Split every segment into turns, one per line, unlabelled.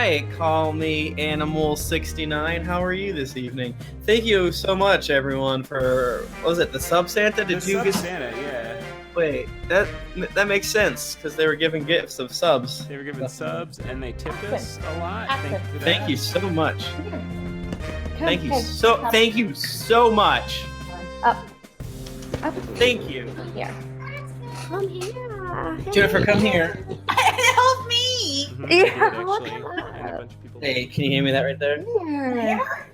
Hi, call me Animal69. How are you this evening? Thank you so much, everyone, for, what was it, the Sub Santa?
Did you get Santa? Yeah.
Wait, that makes sense because they were giving gifts of subs.
They were giving subs, and they tipped us a lot.
Thank you so much. Thank you so much.
Up.
Thank you.
Here. Come here.
Jennifer, come here.
Help me!
Yeah,
look at that. And a bunch of people.
Hey, can you hear me that right there?
Here.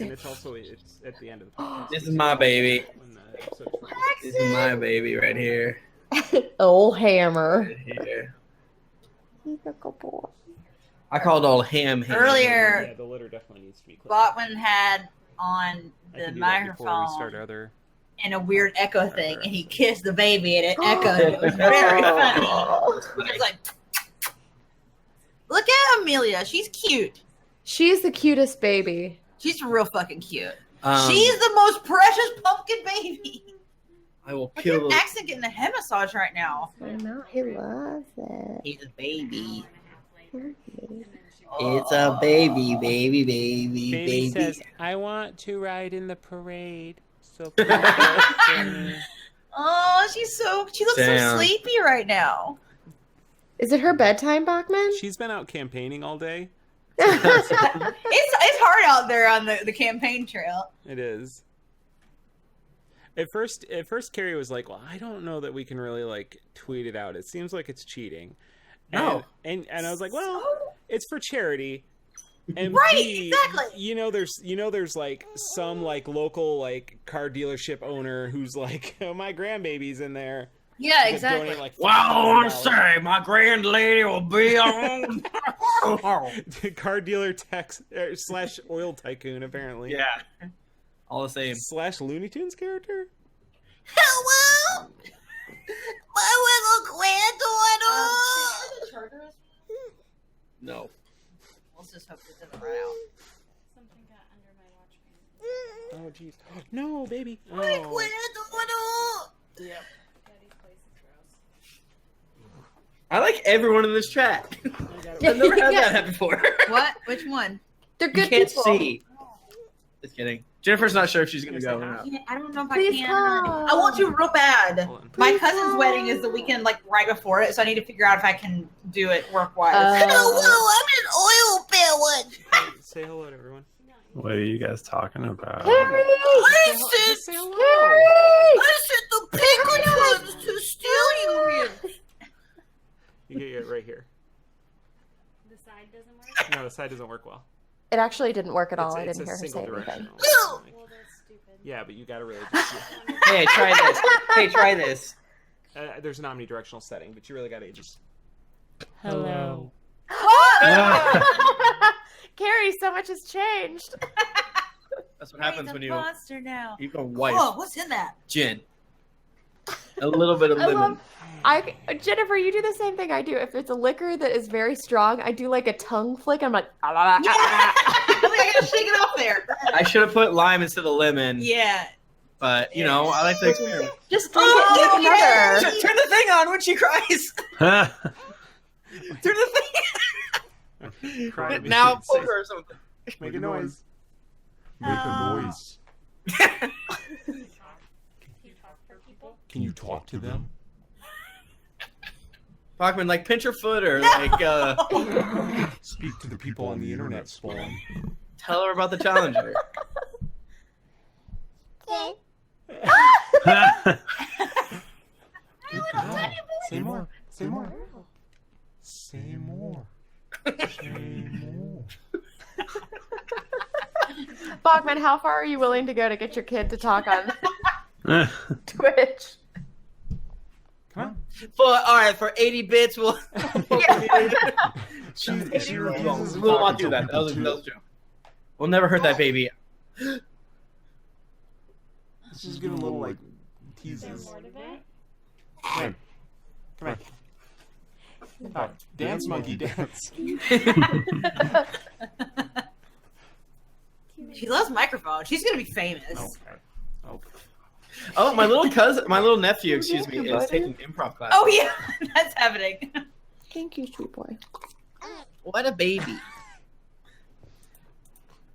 And it's also at the end of the podcast.
This is my baby. This is my baby right here.
Old hammer.
Right here.
He's a good boy.
I called old ham.
Earlier,
Yeah, the litter definitely needs to be clean.
Bachmann had on
I
the
can do that before we
microphone
start other.
and a weird echo thing, and he kissed the baby, and it echoed. It was very funny. He was like, "Look at Amelia. She's cute.
She's the cutest baby.
She's real fucking cute.
Um,
She's the most precious pumpkin baby."
I will
Look
kill
at
the.
accent getting a head massage right now.
I know he loves it.
He's a baby.
Oh.
It's a baby, baby, baby,
Baby
baby.
says, "I want to ride in the parade." So please vote for me.
Oh, she looks
Damn.
so sleepy right now.
Is it her bedtime, Bachmann?
She's been out campaigning all day.
It's hard out there on the campaign trail.
It is. At first, Carrie was like, "Well, I don't know that we can really like tweet it out. It seems like it's cheating."
No.
And I was like, "Well, it's for charity." And
Right,
B,
exactly.
there's like some like local like car dealership owner who's like, "Oh, my grandbaby's in there."
Yeah,
That
exactly.
donate, like,
Well, I want to
$5,000.
say, my grand lady will be on.
Car dealer tech / oil tycoon apparently.
Yeah. All the same.
/ Looney Tunes character.
Hello, my little granddaughter.
No.
Let's just hope this doesn't run out.
Something got under my watch band.
Oh jeez. No, baby.
My granddaughter.
Yeah.
Daddy's place is gross.
I like everyone in this chat. I've never had that happen before.
What? Which one?
They're
You
good
can't
people.
see. Just kidding. Jennifer's not sure if she's gonna go or
Say hi.
not.
Yeah, I don't know if
Please
I can.
come.
I want to real bad.
Hold on.
My
Please
cousin's
come.
wedding is the weekend, like right before it, so I need to figure out if I can do it work-wise.
Oh.
I'm an oil pellet.
Say hello to everyone.
What are you guys talking about?
Carrie!
Just say hello.
Carrie!
I sent the pink ones to steal you.
You get it right here.
The side doesn't work?
No, the side doesn't work well.
It actually didn't work at all. I
It's
didn't
a
hear her say
single
anything.
directional.
Well, that's stupid.
Yeah, but you gotta really just.
Hey, try this. Hey, try this.
There's an omnidirectional setting, but you really gotta just. Hello.
Carrie, so much has changed.
That's what happens when you
monster now.
go white.
Oh, what's in that?
Gin. A little bit of
I
lemon.
Jennifer, you do the same thing I do. If it's a liquor that is very strong, I do like a tongue flick. I'm like,
I think I gotta shake it off there.
I should have put lime instead of lemon.
Yeah.
But, you know, I like to experiment.
just drink it with
yeah.
another.
Turn the thing on when she cries. Turn the thing
Cry
on. Now poke her or something.
Make a noise.
Make a noise.
Can you talk for people?
Can you talk to them?
Bachmann, like pinch her foot or like
Speak to the people on the internet, Spawn.
tell her about the challenger.
Say more. Say more.
Say more. Say more.
Bachmann, how far are you willing to go to get your kid to talk on Twitch?
Come
All right, for 80 bits, we'll
She
we will not do that. That was a joke. We'll never hurt that baby.
She's giving little like teases.
Bored of it?
Come here. Come here. Oh, dance, monkey, dance.
She loves microphones. She's gonna be famous.
Okay. Okay.
Oh, my little nephew, excuse me, is taking improv class.
Oh yeah, that's happening.
Thank you, sweet boy.
What a baby.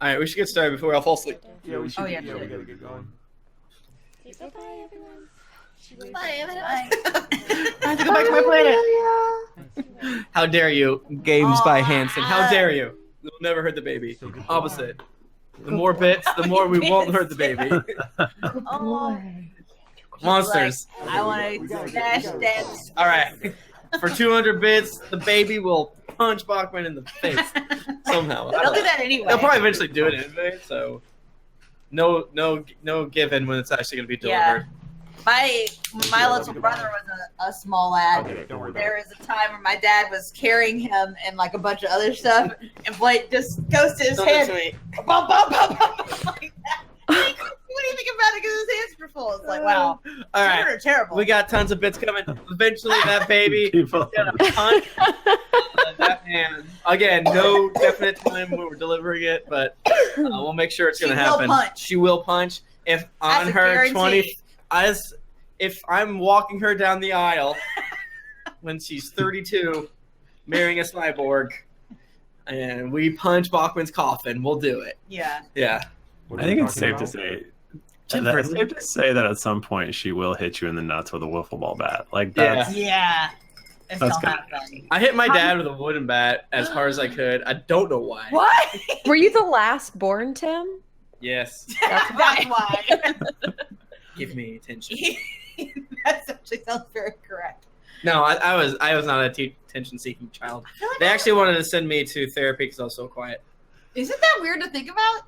All right, we should get started before I fall asleep.
Yeah, we should.
Oh, yeah,
we
sure.
gotta get going.
Okay, bye, everyone.
Bye, everyone.
I have to go back to my planet. How dare you, Games by Hanson? How dare you? We'll never hurt the baby. Opposite. The more bits, the more we won't hurt the baby.
Oh,
Monsters.
like, I want to dash dance.
All right. For 200 bits, the baby will punch Bachmann in the face somehow.
They'll do that anyway.
They'll probably eventually do it anyway, so no given when it's actually going to be delivered.
My little brother was a small lad.
Okay, don't worry about
There was a time where my dad was carrying him and like a bunch of other stuff, and Blake just goes to his
Don't do it
head.
to me.
Bum, bum, bum, bum, bum, like that. What do you think about it? Because his hands were full. It's like, wow.
All right.
Children are terrible.
We got tons of bits coming. Eventually, that baby
People.
is gonna punch that man. Again, no definite time when we're delivering it, but we'll make sure it's gonna
She will
happen.
punch.
She will punch. If on
That's a
her
guarantee.
if I'm walking her down the aisle when she's 32, marrying a cyborg, and we punch Bachmann's coffin, we'll do it.
Yeah.
Yeah.
I think it's safe to say. It's safe to say that at some point she will hit you in the nuts with a wiffle ball bat. Like that's
Yeah. It's
That's
gonna
gonna
happen.
I hit my dad with a wooden bat as hard as I could. I don't know why.
What?
Were you the last born, Tim?
Yes.
That's why.
Give me attention.
That actually sounds very correct.
No, I was not a attention-seeking child.
I feel like
They actually wanted to send me to therapy because I was so quiet.
Isn't that weird to think about?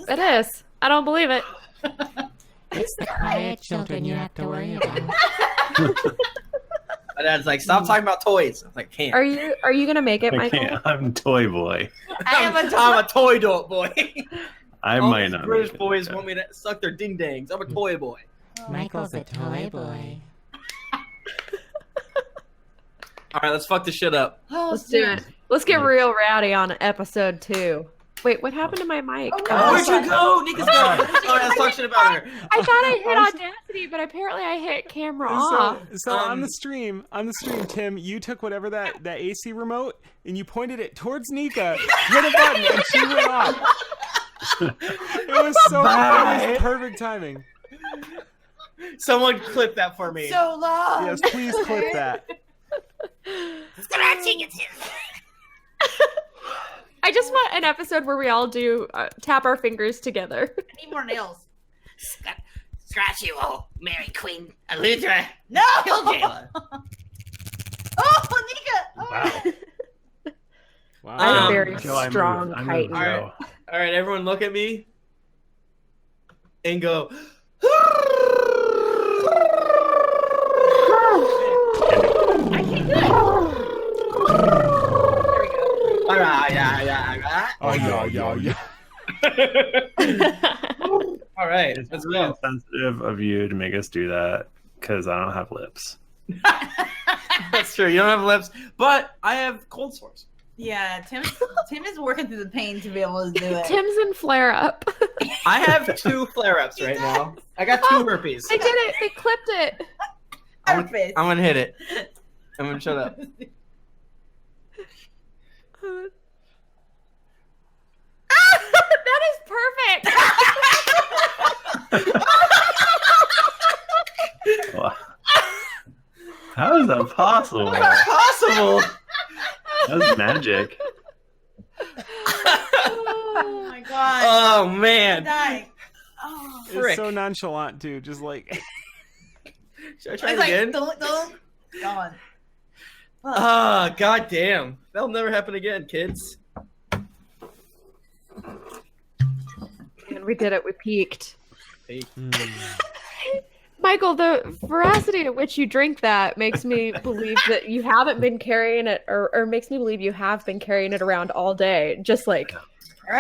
It is. I don't believe it.
It's the quiet children you have to worry about.
My dad's like, "Stop talking about toys." I was like, "Can't."
Are you gonna make it,
I
Michael?
can't. I'm toy boy.
I'm a toy dog boy.
I
All
might
these
not.
British
make it.
boys want me to suck their ding dangs. I'm a toy boy.
Michael's a toy boy.
All right, let's fuck this shit up.
Oh,
Let's do it. Let's get real rowdy on episode 2. Wait, what happened to my mic?
Oh, no.
Where'd you go? Nika's gone. All right, let's talk shit about her.
I thought I hit Audacity, but apparently I hit camera off.
So on the stream, Tim, you took whatever that AC remote and you pointed it towards Nika, hit a button, and she went off. It was perfect timing.
Someone clip that for me.
So long.
Yes, please clip that.
Scratching its
I just want an episode where we all do tap our fingers together.
I need more nails.
Scratch you, oh, Mary Queen Eludra.
No!
Kill Jayla.
Oh, Nika! Oh.
Wow.
I'm very
Joe, I
strong
moved. I
Titan.
moved, Joe.
All right, everyone, look at me and go.
I can't do it. There we go.
All right, yeah.
Oh, yeah.
All right,
It's
let's
really
go.
insensitive of you to make us do that because I don't have lips.
That's true. You don't have lips, but I have cold sores.
Yeah, Tim is working through the pain to be able to do it.
Tim's in flare up.
I have 2 flare-ups right now. I got 2 herpes.
They did it. They clipped it.
I'm gonna hit it. I'm gonna shut up.
That is perfect.
Wow. How is that possible?
Possible.
That was magic.
Oh my god.
Oh
I'm
man.
dying. Oh.
It's
Frick.
so nonchalant, too. Just like,
Should I try
It's
it again?
like, don't. Gone.
Ah, god damn. That'll never happen again, kids.
And we did it. We peaked. Michael, the veracity at which you drink that makes me believe that you haven't been carrying it, or makes me believe you have been carrying it around all day. Just like,
You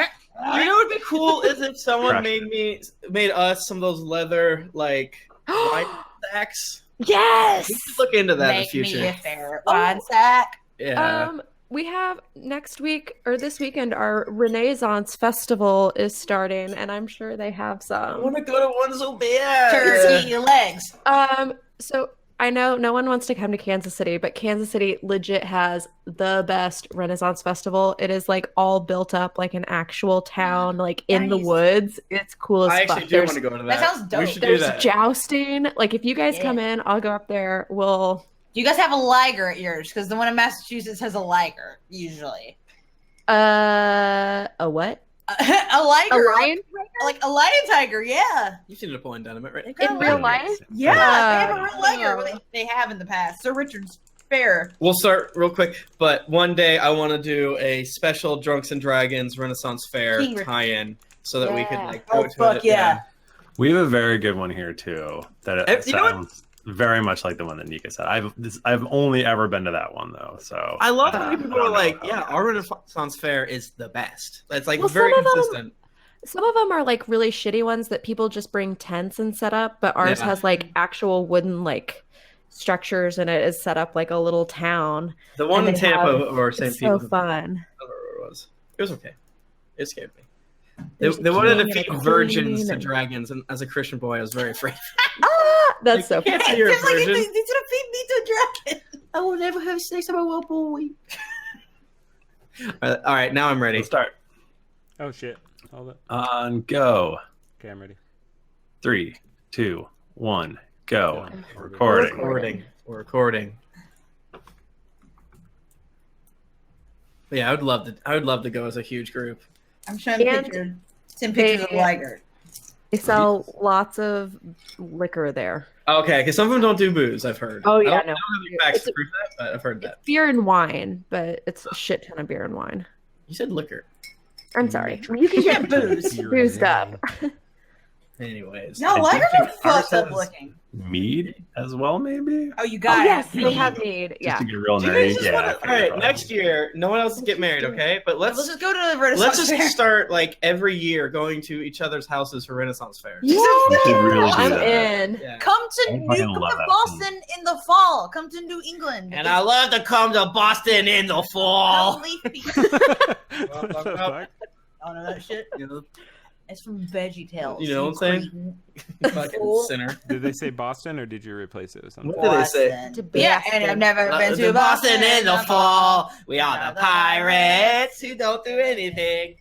know what would be cool is if someone made us some of those leather like wine sacks.
yes.
We should look into that in the
Make me
future.
a fair wine sack.
Yeah.
We have next week or this weekend, our Renaissance Festival is starting, and I'm sure they have
I
some.
want to go to one so bad.
Turkey legs.
So I know no one wants to come to Kansas City, but Kansas City legit has the best Renaissance festival. It is like all built up like an actual town, like in the
Nice.
woods. It's cool as
I
fuck.
actually do want to go to that.
That sounds dope.
We should do
There's
that.
jousting. Like if you guys come
Yeah.
in, I'll go up there. We'll
Do you guys have a liger at yours? Because the one in Massachusetts has a liger usually.
a what?
A liger,
A lion
like a lion tiger. Yeah,
You've seen Napoleon Dynamite, right?
in real life?
yeah. They have a
Uh,
real liger. Well, they have in the past. Sir Richard's Fair.
We'll start real quick, but one day I want to do a special Drunks and Dragons Renaissance Fair
King Richard.
tie-in so that we could
Yeah.
like go
Oh
to
fuck
it.
yeah!
We have a very good one here too. That
You know what?
sounds very much like the one that Nika said. I've only ever been to that one though. So
I love how many people
I don't
are
know
like,
how-
yeah, our Renaissance Fair is the best. It's like
Well,
very
some of them-
consistent.
Some of them are like really shitty ones that people just bring tents and set up, but ours
Yeah.
has like actual wooden like structures and it is set up like a little town.
The one
and
in
they
Tampa
have-
or St.
It's
Pete
so
was,
fun.
I don't know where it was. It was okay. It scared me.
There's
They
a
wanted to
king and a
feed virgins
queen
to
and-
dragons, and as a Christian boy, I was very afraid.
Ah, that's so
You can't
funny.
say you're a
It's like
virgin.
they should have feed me to a dragon.
I will never have sex with a little boy. All right, now I'm ready.
Let's start.
Oh shit! Hold up.
On go.
Okay, I'm ready.
3, 2, 1, go.
Go.
Recording.
We're recording. Yeah, I would love to go as a huge group.
I'm showing
And
some pictures of
they-
liger.
They sell lots of liquor there.
Okay, because some of them don't do booze. I've heard.
Oh, yeah,
I don't
no.
have any facts
It's
to prove that, but I've heard that.
Beer and wine, but it's a shit ton of beer and wine.
You said liquor.
I'm sorry. You can get
booze.
boozed up.
Anyways.
No,
I
ligers
do
are
think
fucked
ours
up
has
looking.
Mead as well, maybe?
Oh, you
Oh,
got
yes,
it.
they have mead. Yeah.
Just to get real
Do you guys
nerdy.
just
Yeah.
wanna-
I
all
figured
right,
probably.
next year, no one else get married, okay? But
Let's
let's
just go to the Renaissance
let's just
Fair.
start like every year going to each other's houses for Renaissance Fair.
Yeah,
We should really do
I'm
that.
in.
Yeah.
Come to
I fucking love that.
Boston in the fall. Come to New England.
And I love to come to Boston in the fall.
Come Leafy.
What the fuck?
Oh no, that shit.
You know,
It's from Veggie Tales.
You know what I'm saying? fucking
Fool.
sinner.
Did they say Boston or did you replace it with something?
What did they say?
Boston. Yeah, and I've never been to
Boston in the fall. We are
Now
the
the
pirates who don't do anything.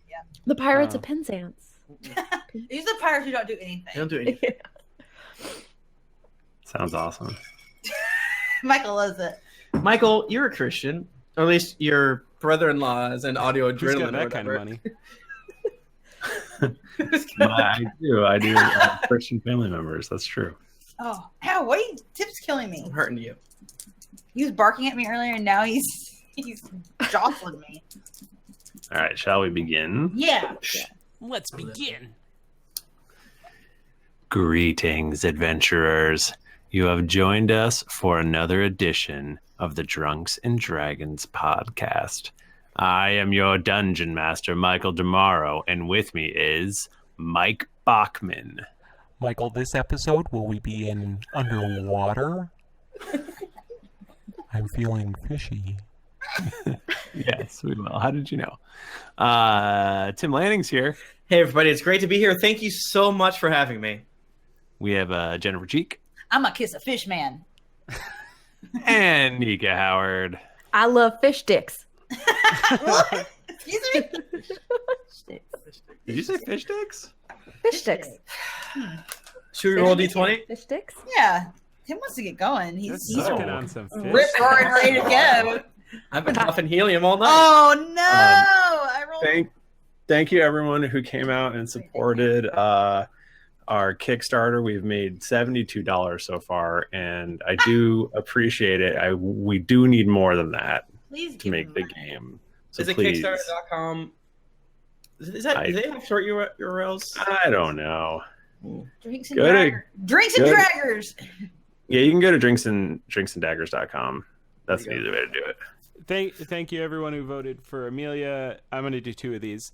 The Pirates
Oh.
of Penzance.
These are the pirates who don't do
They
anything.
don't do anything.
Sounds awesome.
Michael loves it.
Michael, you're a Christian. Or at least your brother-in-law is an audio
Who's
adrenaline
got
or
that kind of
whatever.
money?
I do. Christian family members. That's true.
Oh, ow, what are you, Tip's killing me.
I'm hurting you.
He was barking at me earlier and now he's jostling me.
All right, shall we begin?
Yeah.
Let's begin.
Greetings, adventurers. You have joined us for another edition of the Drunks and Dragons podcast. I am your dungeon master, Michael DiMauro, and with me is Mike Bachmann.
Michael, this episode, will we be in underwater? I'm feeling fishy.
Yes, we will. How did you know? Tim Lanning's here.
Hey, everybody. It's great to be here. Thank you so much for having me.
We have Jennifer Cheek
I'm a kiss a fish man.
and Nika Howard.
I love fish sticks.
What? Excuse me?
Did you say fish sticks?
Fish sticks.
Should we roll D20?
Fish sticks?
Yeah. Tim wants to get going. He's
Let's sucking on some fish.
rip roaring ready to go.
I've been puffing helium all night.
Oh no! I rolled.
Thank you, everyone who came out and supported our Kickstarter. We've made $72 so far, and I do appreciate it. We do need more than that
Please
to
give
make
him
the
money.
game. So
Is it
please,
Kickstarter.com? Do they have short URLs?
I don't know.
Drinks and
Go to-
Draggers. Drinks and
go to-
Draggers.
Yeah, you can go to drinksanddaggers.com. That's an easy way to do it.
Thank you everyone who voted for Amelia. I'm gonna do two of these.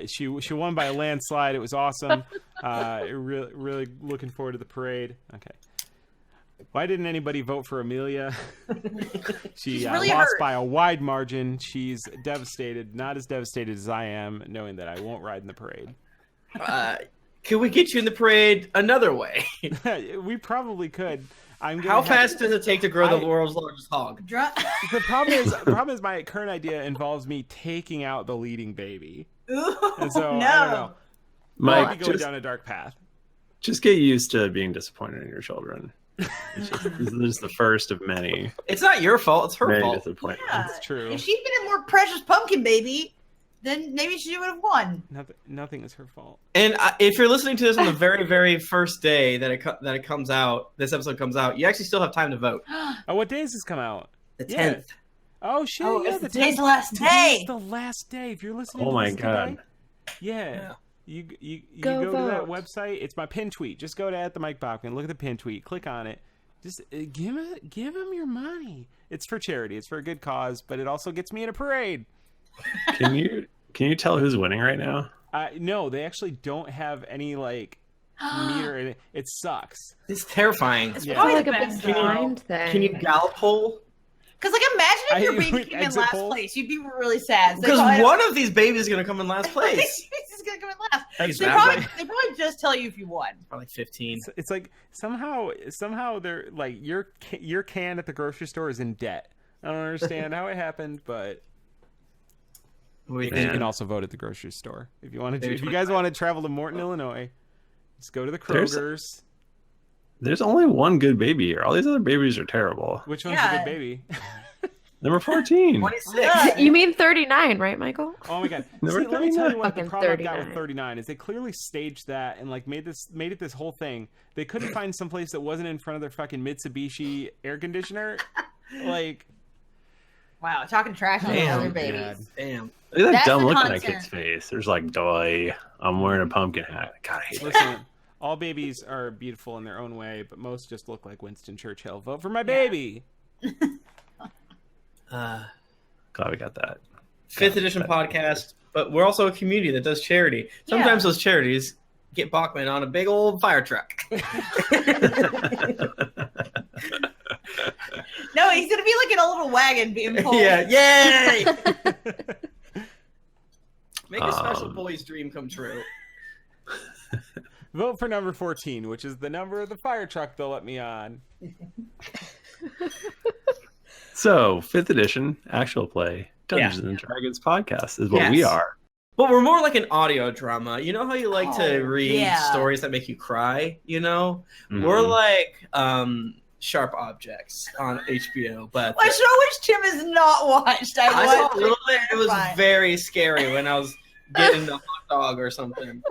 She won by a landslide. It was awesome. Really looking forward to the parade. Okay. Why didn't anybody vote for Amelia? She
She's really
lost
hurt.
by a wide margin. She's devastated. Not as devastated as I am, knowing that I won't ride in the parade.
Can we get you in the parade another way?
We probably could.
How fast does it take to grow the world's largest hog?
The problem is my current idea involves me taking out the leading baby.
Ooh,
And so
no.
I don't know.
Mike,
Might be going down a dark path.
Just get used to being disappointed in your children. This is the first of many.
It's not your fault. It's her
Many
fault.
disappointments.
Yeah.
It's true.
If she'd been a more precious pumpkin baby, then maybe she would have won.
Nothing is her fault.
And if you're listening to this on the very, very first day that it comes out, this episode comes out, you actually still have time to vote.
Oh, what day does this come out?
The 10th.
Yeah. Oh shit!
Oh,
yeah,
it's
the
today's
10th.
the last
Today's
day.
the last day. If you're listening
Oh
to
my
this
god.
today, yeah. You
Go
go to that
vote.
website. It's my pin tweet. Just go to @the_Mike_Bachmann. Look at the pin tweet. Click on it. Just give him your money. It's for charity. It's for a good cause, but it also gets me in a parade.
Can you tell who's winning right now?
No, they actually don't have any like meter in it. It sucks.
It's terrifying.
It's
Yeah.
probably
like
the
a big
best.
blind thing.
Can you Gallup poll?
Because, like, imagine if your
I-
baby came in
exit
last
poll?
place. You'd be really sad. So they
Because
probably
one of these babies is going to come in last place.
He's going to come in last.
Thanks,
They
man.
probably just tell you if you won.
Probably like 15.
It's like somehow they're like your can at the grocery store is in debt. I don't understand how it happened, but you can also vote at the grocery store if you wanted to. If you guys want to travel to Morton, Illinois, just go to the Kroger's.
There's only one good baby here. All these other babies are terrible.
Which one's
Yeah.
a good baby?
Number 14.
26.
You mean 39, right, Michael?
Oh my god!
Number
See, let me tell you what the
Fucking
problem I've got with
39.
39 is. They clearly staged that and like made it this whole thing. They couldn't find some place that wasn't in front of their fucking Mitsubishi air conditioner. Like,
Wow, talking trash on
Damn,
other
God.
babies.
Damn.
Look at that
That's
dumb
the
look on that
content.
kid's face. There's like, doy, I'm wearing a pumpkin hat. God, I hate that.
listen, all babies are beautiful in their own way, but most just look like Winston Churchill. Vote for my baby.
Glad we got that.
5th edition podcast, but we're also a community that does charity. Sometimes those charities get Bachmann on a big old fire truck.
No, he's going to be like in a little wagon being pulled.
Yeah, yay! Make a special
Um,
boy's dream come true.
Vote for number 14, which is the number of the fire truck they'll let me on.
So, 5th edition, actual play, Dungeons and Dragons podcast is what we
Yes.
are.
But we're more like an audio drama. You know how you like to
Oh,
read
yeah.
stories that make you cry, you know?
Mhm.
We're like Sharp Objects on HBO, but
A show which Tim has not watched.
I saw
watched
a little bit. It was
terrified.
very scary when I was getting the hot dog or something.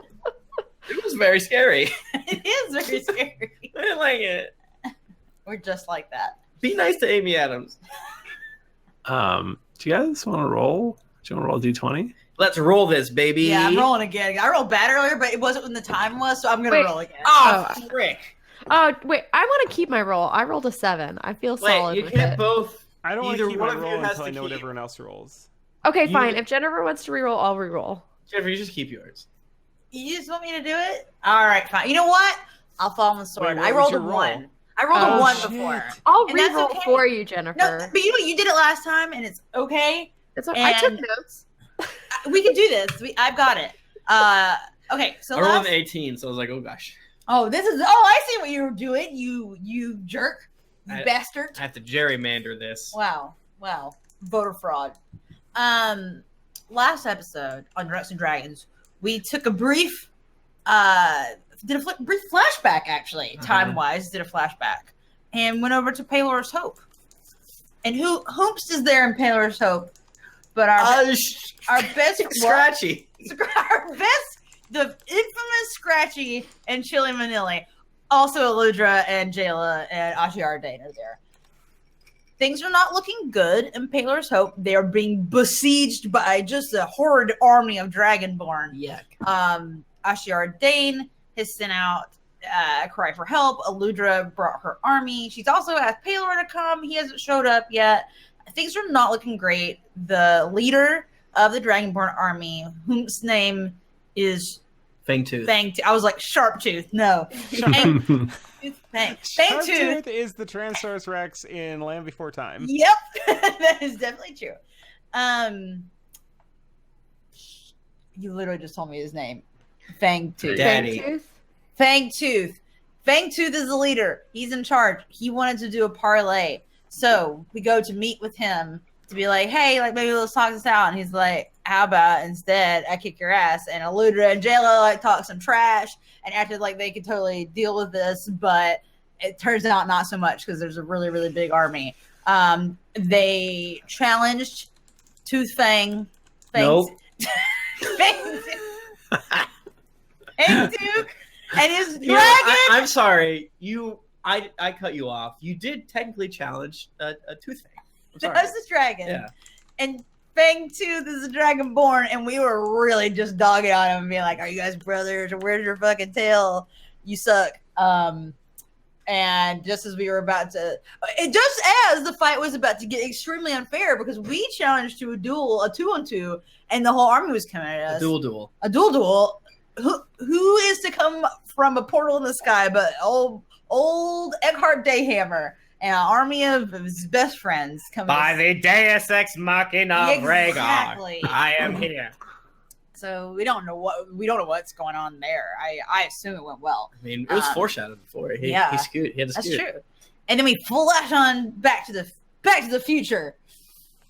It was very scary.
It is very scary.
I didn't like it.
We're just like that.
Be nice to Amy Adams.
Do you guys want to roll? Do you want to roll D20?
Let's roll this, baby.
Yeah, I'm rolling again. I rolled bad earlier, but it wasn't when the time was, so I'm going to
Wait.
roll again.
Oh,
Oh.
frick.
Oh, wait. I want to keep my roll. I rolled a 7. I feel solid
Wait, you
with
can't
it.
both.
I don't want
Either
to keep
one
my
of you
roll
has
until
to
I know what
keep.
everyone else rolls.
Okay,
You-
fine. If Jennifer wants to reroll, I'll reroll.
Jennifer, you just keep yours.
You just want me to do it? All right, fine. You know what? I'll fall on the sword.
Wait, what
I
was
rolled a
your roll?
1. I rolled
Oh,
a 1
shit.
before.
I'll
And that's
reroll
okay.
for you, Jennifer.
No, but you know what? You did it last time, and it's okay.
It's okay. I took
and-
notes.
We can do this. I've got it. Okay, so
I rolled
last...
an 18, so I was like, oh gosh.
Oh, this is... Oh, I see what you were doing, you jerk. You
I-
bastard.
I have to gerrymander this.
Wow. Voter fraud. Last episode on Drunks and Dragons, we took a brief brief flashback, actually, time-wise, did a flashback, and went over to Pelor's Hope. And whomst is there in Pelor's Hope but our best
Scratchy.
the infamous Scratchy and Chili Manili. Also Eludra and Jayla and Ashiar Dane are there. Things are not looking good in Pelor's Hope. They are being besieged by just a horrid army of Dragonborn.
Yuck.
Ashiar Dane has sent out a cry for help. Eludra brought her army. She's also asked Pelor to come. He hasn't showed up yet. Things are not looking great. The leader of the Dragonborn army, whose name is
Fangtooth.
Fangtooth. I was like Sharptooth. No. Fangtooth.
Sharptooth is the Tyrannosaurus Rex in Land Before Time.
Yep. That is definitely true. You literally just told me his name. Fangtooth.
Daddy.
Fangtooth?
Fangtooth is the leader. He's in charge. He wanted to do a parlay. So we go to meet with him to be like, hey, like maybe let's talk this out. And he's like, how about instead I kick your ass? And Eludra and Jayla like talk some trash and acted like they could totally deal with this, but it turns out not so much because there's a really, really big army. They challenged Tooth Fang.
Nope.
Fangtooth and his
You know,
dragon.
I'm sorry. I cut you off. You did technically challenge a Tooth Fang. I'm sorry.
That's the dragon.
Yeah.
And Fangtooth is a dragonborn, and we were really just dogging on him and being like, are you guys brothers? Or where's your fucking tail? You suck. And just as we were about to, just as the fight was about to get extremely unfair, because we challenged to a duel, a 2-on-2, and the whole army was coming at us.
A duel.
Who is to come from a portal in the sky but old Eckhart Dayhammer and an army of his best friends coming
By the Deus Ex Machina of
Exactly.
Rhaegar, I am here.
So we don't know what's going on there. I assume it went well.
I mean, it was foreshadowed before. He
yeah.
had to
That's
scoot.
true. And then we flash on back to the future,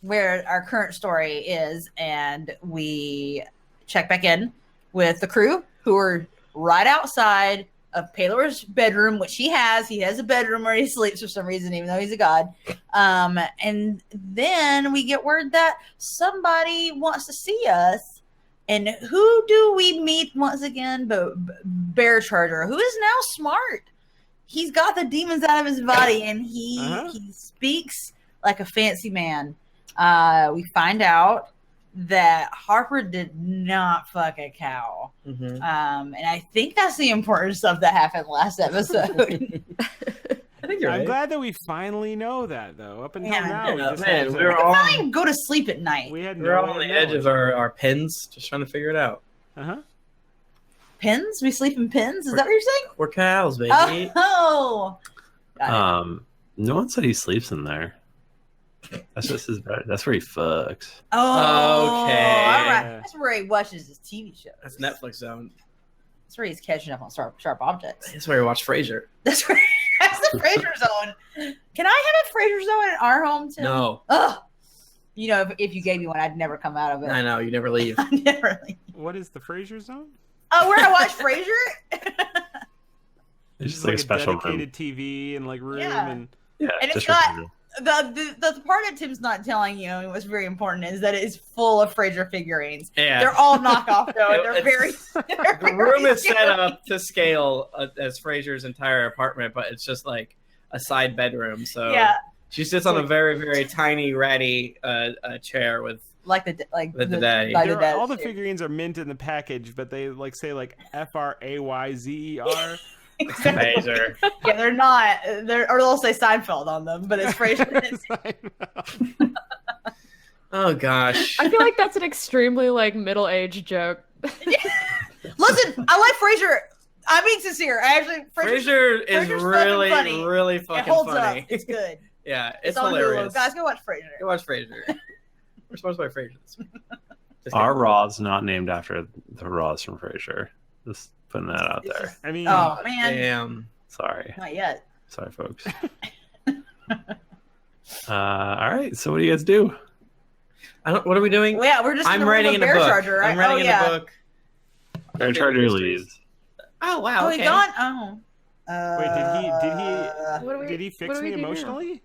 where our current story is, and we check back in with the crew who are right outside of Pelor's bedroom, which he has. He has a bedroom where he sleeps for some reason, even though he's a god. And then we get word that somebody wants to see us. And who do we meet once again? But Bear Charger, who is now smart. He's got the demons out of his body, and he speaks like a fancy man. We find out that Harper did not fuck a cow.
Mm-hmm.
And I think that's the important stuff that happened last episode.
I think you're right.
I'm glad that we finally know that, though. Up until now, we just
man,
had to-
we were all
I don't even go to sleep at night.
we had
we're
no
all on
way
the
of
edge of
knowing.
our pins, just trying to figure it out.
Pins? We sleep in pins? Is that what you're saying?
We're cows, baby.
Oh.
No one said he sleeps in there. That's just his bed. That's where he fucks.
Oh.
Okay.
All right. That's where he watches his TV shows.
That's Netflix zone.
That's where he's catching up on sharp objects.
That's where you watch Frasier.
That's the Frasier zone. Can I have a Frasier zone in our home too?
No.
Ugh. You know, if you gave me one, I'd never come out of it.
I know, you never leave.
I'd never leave.
What is the Frasier zone?
Oh, where I watch Frasier?
It's just like a special room.
dedicated TV and like room
Yeah.
and
Yeah,
And it's
just
got
room.
the part that Tim's not telling you, and what's very important, is that it is full of Frasier figurines.
Yeah.
They're all knockoff though, and they're very.
The room is set up to scale as Frasier's entire apartment, but it's just like a side bedroom. So
Yeah.
she sits on a very, very tiny, ratty chair with
Like the
daddy.
like the
They're-
dad
all the
too.
figurines are mint in the package, but they like say like FRAYZER.
Frasier.
Yeah, they're not. Or they'll say Seinfeld on them, but it's Frasier.
Oh gosh.
I feel like that's an extremely like middle-aged joke.
Listen, I like Frasier. I'm being sincere. I actually
Frasier is
Frasier's
really,
fucking funny.
really
It
fucking
holds
funny.
up. It's good.
Yeah, it's
on
hilarious.
Hulu. Guys, go watch Frasier.
Go watch Frasier. We're sponsored by Frasier. Just
Our
kidding.
Raw's not named after the Raws from Frasier. Just putting that out there.
I mean,
Oh man,
Damn.
Sorry.
not yet.
Sorry, folks. All right. So what do you guys do?
What are we doing?
Well, yeah, we're just.
I'm
in the room
writing
with
in a
Bear
book.
Charger, right?
I'm writing
oh,
in
yeah.
a book.
Bear Charger leaves.
Oh wow.
Oh,
Okay.
he gone? Oh.
wait,
What do we-
did he
what
fix
do we
me
do now?
emotionally?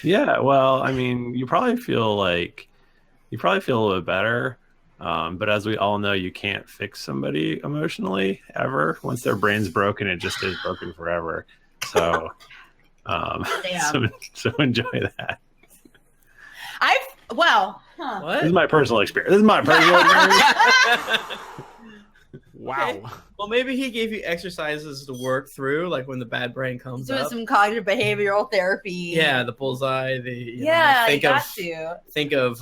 Yeah. Well, I mean, you probably feel a little bit better. But as we all know, you can't fix somebody emotionally ever. Once their brain's broken, it just is broken forever. So, so enjoy that.
Huh.
What?
This is my personal experience.
Wow.
Okay. Well, maybe he gave you exercises to work through, like when the bad brain comes
Doing
up.
some cognitive behavioral therapy.
Yeah, the bullseye. You
Think
of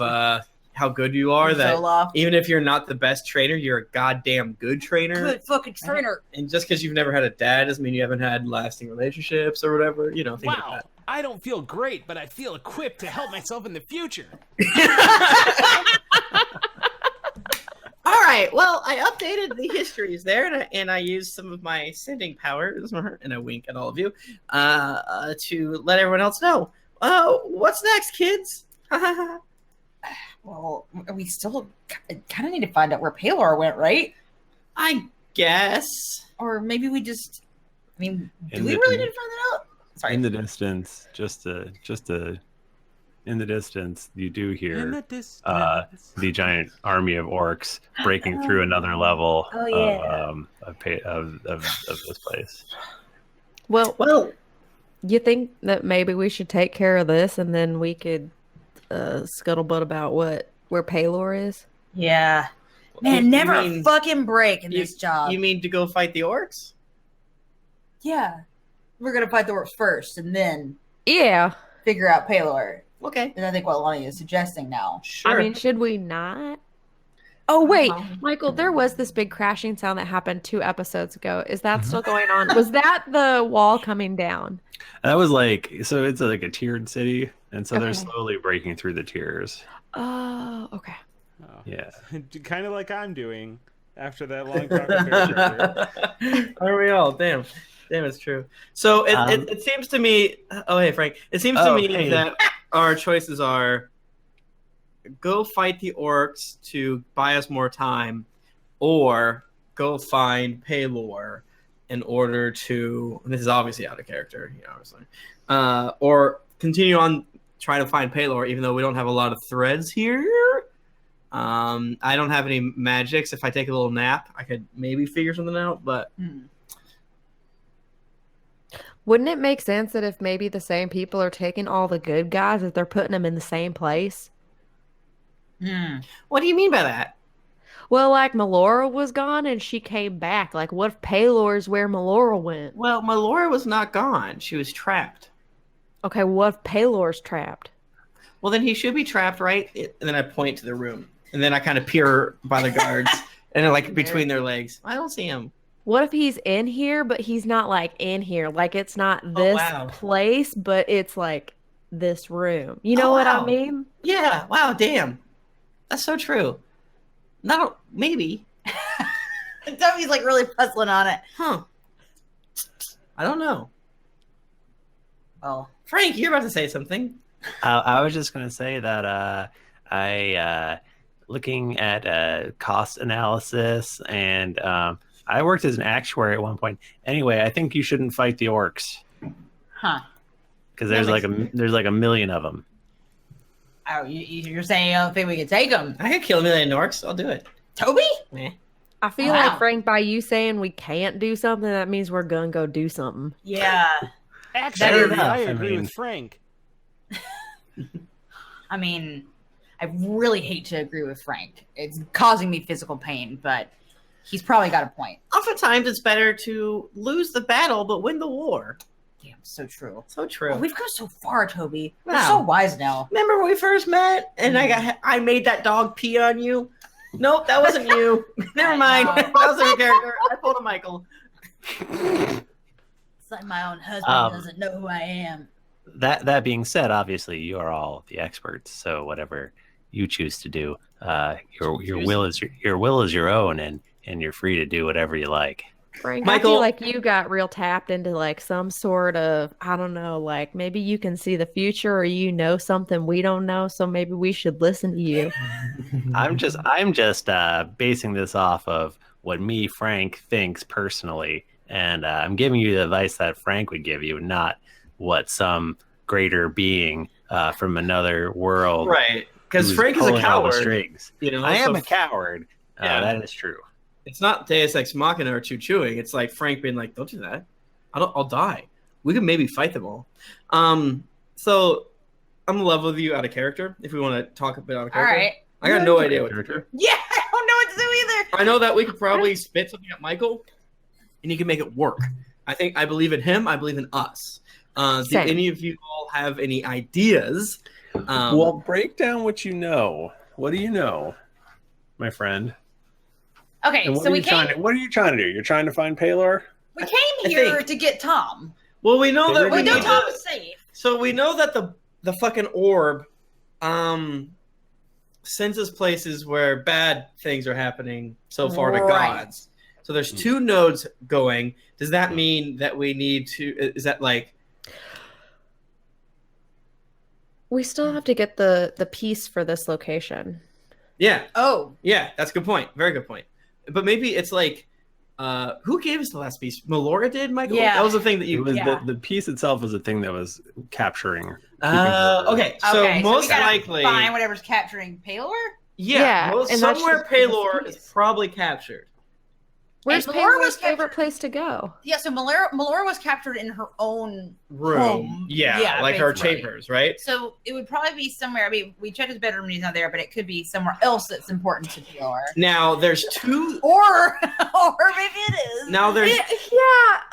how good you are. That
Zoloft.
even if you're not the best trainer, you're a goddamn good trainer.
Good fucking trainer.
And just because you've never had a dad doesn't mean you haven't had lasting relationships or whatever. You know, things
Wow.
like
I don't feel great, but I feel equipped to help myself in the future.
All
right. Well, I updated the histories there, and I used some of my sending powers, and I wink at all of you, to let everyone else know. What's next, kids?
Well, we still kind of need to find out where Pelor went, right?
I guess.
Or maybe we just. I mean, do we
the-
really need to find that out? Sorry.
In the distance, in the distance, you do
In
hear
the distance.
the giant army of orcs breaking through another level
Oh, yeah.
of this place.
Well, you think that maybe we should take care of this and then we could scuttlebutt about where Pelor is?
Yeah. Man,
You
never
mean-
fucking break in this job.
You mean to go fight the orcs?
Yeah. We're going to fight the orcs first and then
Yeah.
figure out Pelor.
Okay.
And I think what Lahni is suggesting now.
Sure.
I mean, should we not? Oh, wait,
Uh-huh.
Michael, there was this big crashing sound that happened 2 episodes ago. Is that still going on? Was that the wall coming down?
That was so it's like a tiered city, and so they're
Okay.
slowly breaking through the tiers.
Oh, okay.
Oh.
Yeah.
Kind of like I'm doing after that long talk with Fairchild.
Are we all? Damn, it's true. So it seems to me. Oh, hey, Frank. It seems to
Oh,
me
hey.
that our choices are go fight the orcs to buy us more time, or go find Pelor in order to. And this is obviously out of character, obviously. Or continue on trying to find Pelor, even though we don't have a lot of threads here. I don't have any magics. If I take a little nap, I could maybe figure something out, but
Wouldn't it make sense that if maybe the same people are taking all the good guys, that they're putting them in the same place?
what do you mean by that?
Well, like Melora was gone and she came back. Like, what if Pelor's where Melora went?
Well, Melora was not gone. She was trapped.
Okay, what if Pelor's trapped?
Well, then he should be trapped, right? And then I point to the room. And then I kind of peer by the guards and then, like, between their legs. I don't see him.
What if he's in here, but he's not like in here? Like, it's not this
wow.
place, but it's like this room. You know what I
wow.
mean?
Yeah. Wow. Damn. That's so true. No, maybe.
Toby's like really puzzling on it.
Huh. I don't know.
Well,
Frank, you're about to say something.
I was just going to say that looking at cost analysis, and I worked as an actuary at one point. Anyway, I think you shouldn't fight the orcs
huh.
because there's like a million of them.
Oh, you're saying you don't think we can take him?
I could kill a million orcs. I'll do it.
Toby?
Meh.
I feel
Wow.
like, Frank, by you saying we can't do something, that means we're going to go do something.
Yeah.
Actually,
enough.
I
I
agree
mean-
with Frank.
I mean, I really hate to agree with Frank. It's causing me physical pain, but he's probably got a point.
Oftentimes, it's better to lose the battle but win the war.
Damn, so true.
So true.
Oh, we've come so far, Toby. We're
Wow.
so wise now.
Remember when we first met and I made that dog pee on you? Nope, that wasn't you. Never mind.
No.
That was a character. I pulled a Michael.
It's like my own husband doesn't know who I am.
That being said, obviously you are all the experts, so whatever you choose to do, your will is your own, and you're free to do whatever you like.
Frank, I
Michael-
feel like you got real tapped into like some sort of, I don't know, like maybe you can see the future or you know something we don't know, so maybe we should listen to you.
I'm just basing this off of what me, Frank, thinks personally, and I'm giving you the advice that Frank would give you, not what some greater being from another world.
Right. Because
who's
Frank is a
pulling all the
coward.
strings.
You know,
I am
so
a coward.
Yeah.
That is true.
It's not Deus Ex Machina or chewing. It's like Frank being like, "Don't do that. I'll die. We could maybe fight them all." So I'm gonna level with you out of character if we want to talk a bit out of
All
character.
right.
I got no idea what to do.
Yeah, I don't know what to do either.
I know that we could probably spit something at Michael, and he can make it work. I believe in him. I believe in us. Do
Same.
any of you all have any ideas?
Well, break down what you know. What do you know, my friend?
Okay,
And what
so
are
we
you trying
came
to? What are you trying to do? You're trying to find Pelor?
we
I
came here
think-
to get Tom.
Well, we know that
We
we
We know
need
Tom
to,
is safe.
so we know that the fucking orb, sends us places where bad things are happening so far to
Right.
gods. So there's 2 nodes going. Does that mean that we need to? Is that like?
We still have to get the piece for this location.
Yeah.
Oh,
Yeah, that's a good point. Very good point. But maybe it's like, who gave us the last piece? Melora did, Michael?
Yeah.
That was the thing that
It
you...
was
Yeah.
the piece itself was the thing that was capturing.
Okay, so
okay.
most
we gotta
likely...
find whatever's capturing Pelor.
Yeah,
most,
and that's
somewhere
just the
Pelor is
piece.
probably captured.
Where's
And Melora was
Pelor's favorite
captured-
place to go?
Yeah, so Melora was captured in her own
Room.
home.
Yeah, like her
basically.
chambers, right?
So it would probably be somewhere. I mean, we checked his bedroom and he's not there, but it could be somewhere else that's important to Pelor.
Now, there's 2...
Or maybe it is.
Now, there's...
Yeah.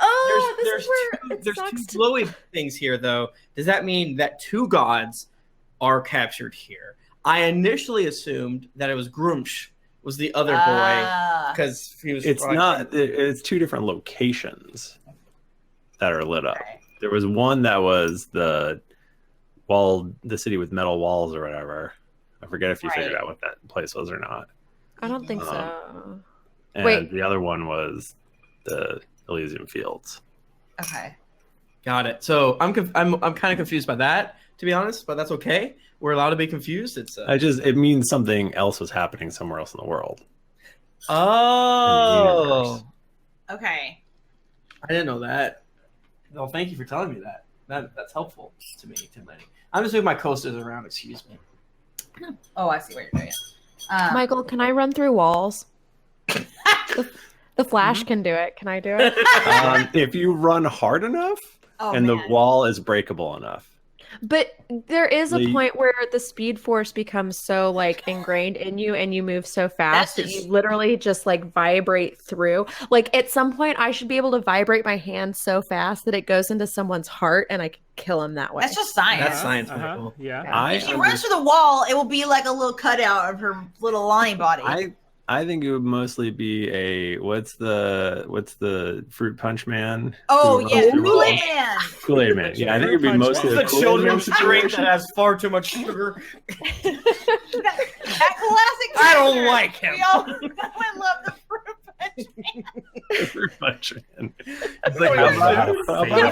Oh, this
there's
is where
two,
it
there's
sucks
2 glowy things here, though. Does that mean that 2 gods are captured here? I initially assumed that it was Grumsh was the other boy because he was.
It's not. It's 2 different locations that are lit up.
Okay.
There was one that was the city with metal walls or whatever. I forget if you figured
Right.
out what that place was or not.
I don't think so.
And
Wait.
the other one was the Elysium Fields.
Okay.
Got it. So I'm kind of confused by that, to be honest, but that's okay. We're allowed to be confused. It's
It means something else was happening somewhere else in the world.
oh,
Okay.
I didn't know that. Well, thank you for telling me that. That's helpful to me, Tim Lanning. I'm just moving my coasters around. Excuse me.
Oh, I see what you're doing.
Michael, can I run through walls? The Flash can do it. Can I do it?
If you run hard enough
Oh,
and
man.
the wall is breakable enough.
But there is a
The-
point where the speed force becomes so like ingrained in you and you move so fast that
That's
you
just-
literally just like vibrate through. Like at some point I should be able to vibrate my hand so fast that it goes into someone's heart and I can kill him that way.
That's just science.
That's science, Michael.
Yeah.
If she runs through the wall, it will be like a little cutout of her little Lahni body.
I think it would mostly be a what's the fruit punch man?
Oh,
who
yeah,
runs through
Kool-Aid
walls?
Man.
Kool-Aid Man. Yeah, I think it'd be mostly
The
a Kool-Aid Man
children's drink that
situation.
has far too much sugar.
That classic.
I don't
character.
like him.
We all love the fruit punch man.
Fruit punch man.
It's like,
How about a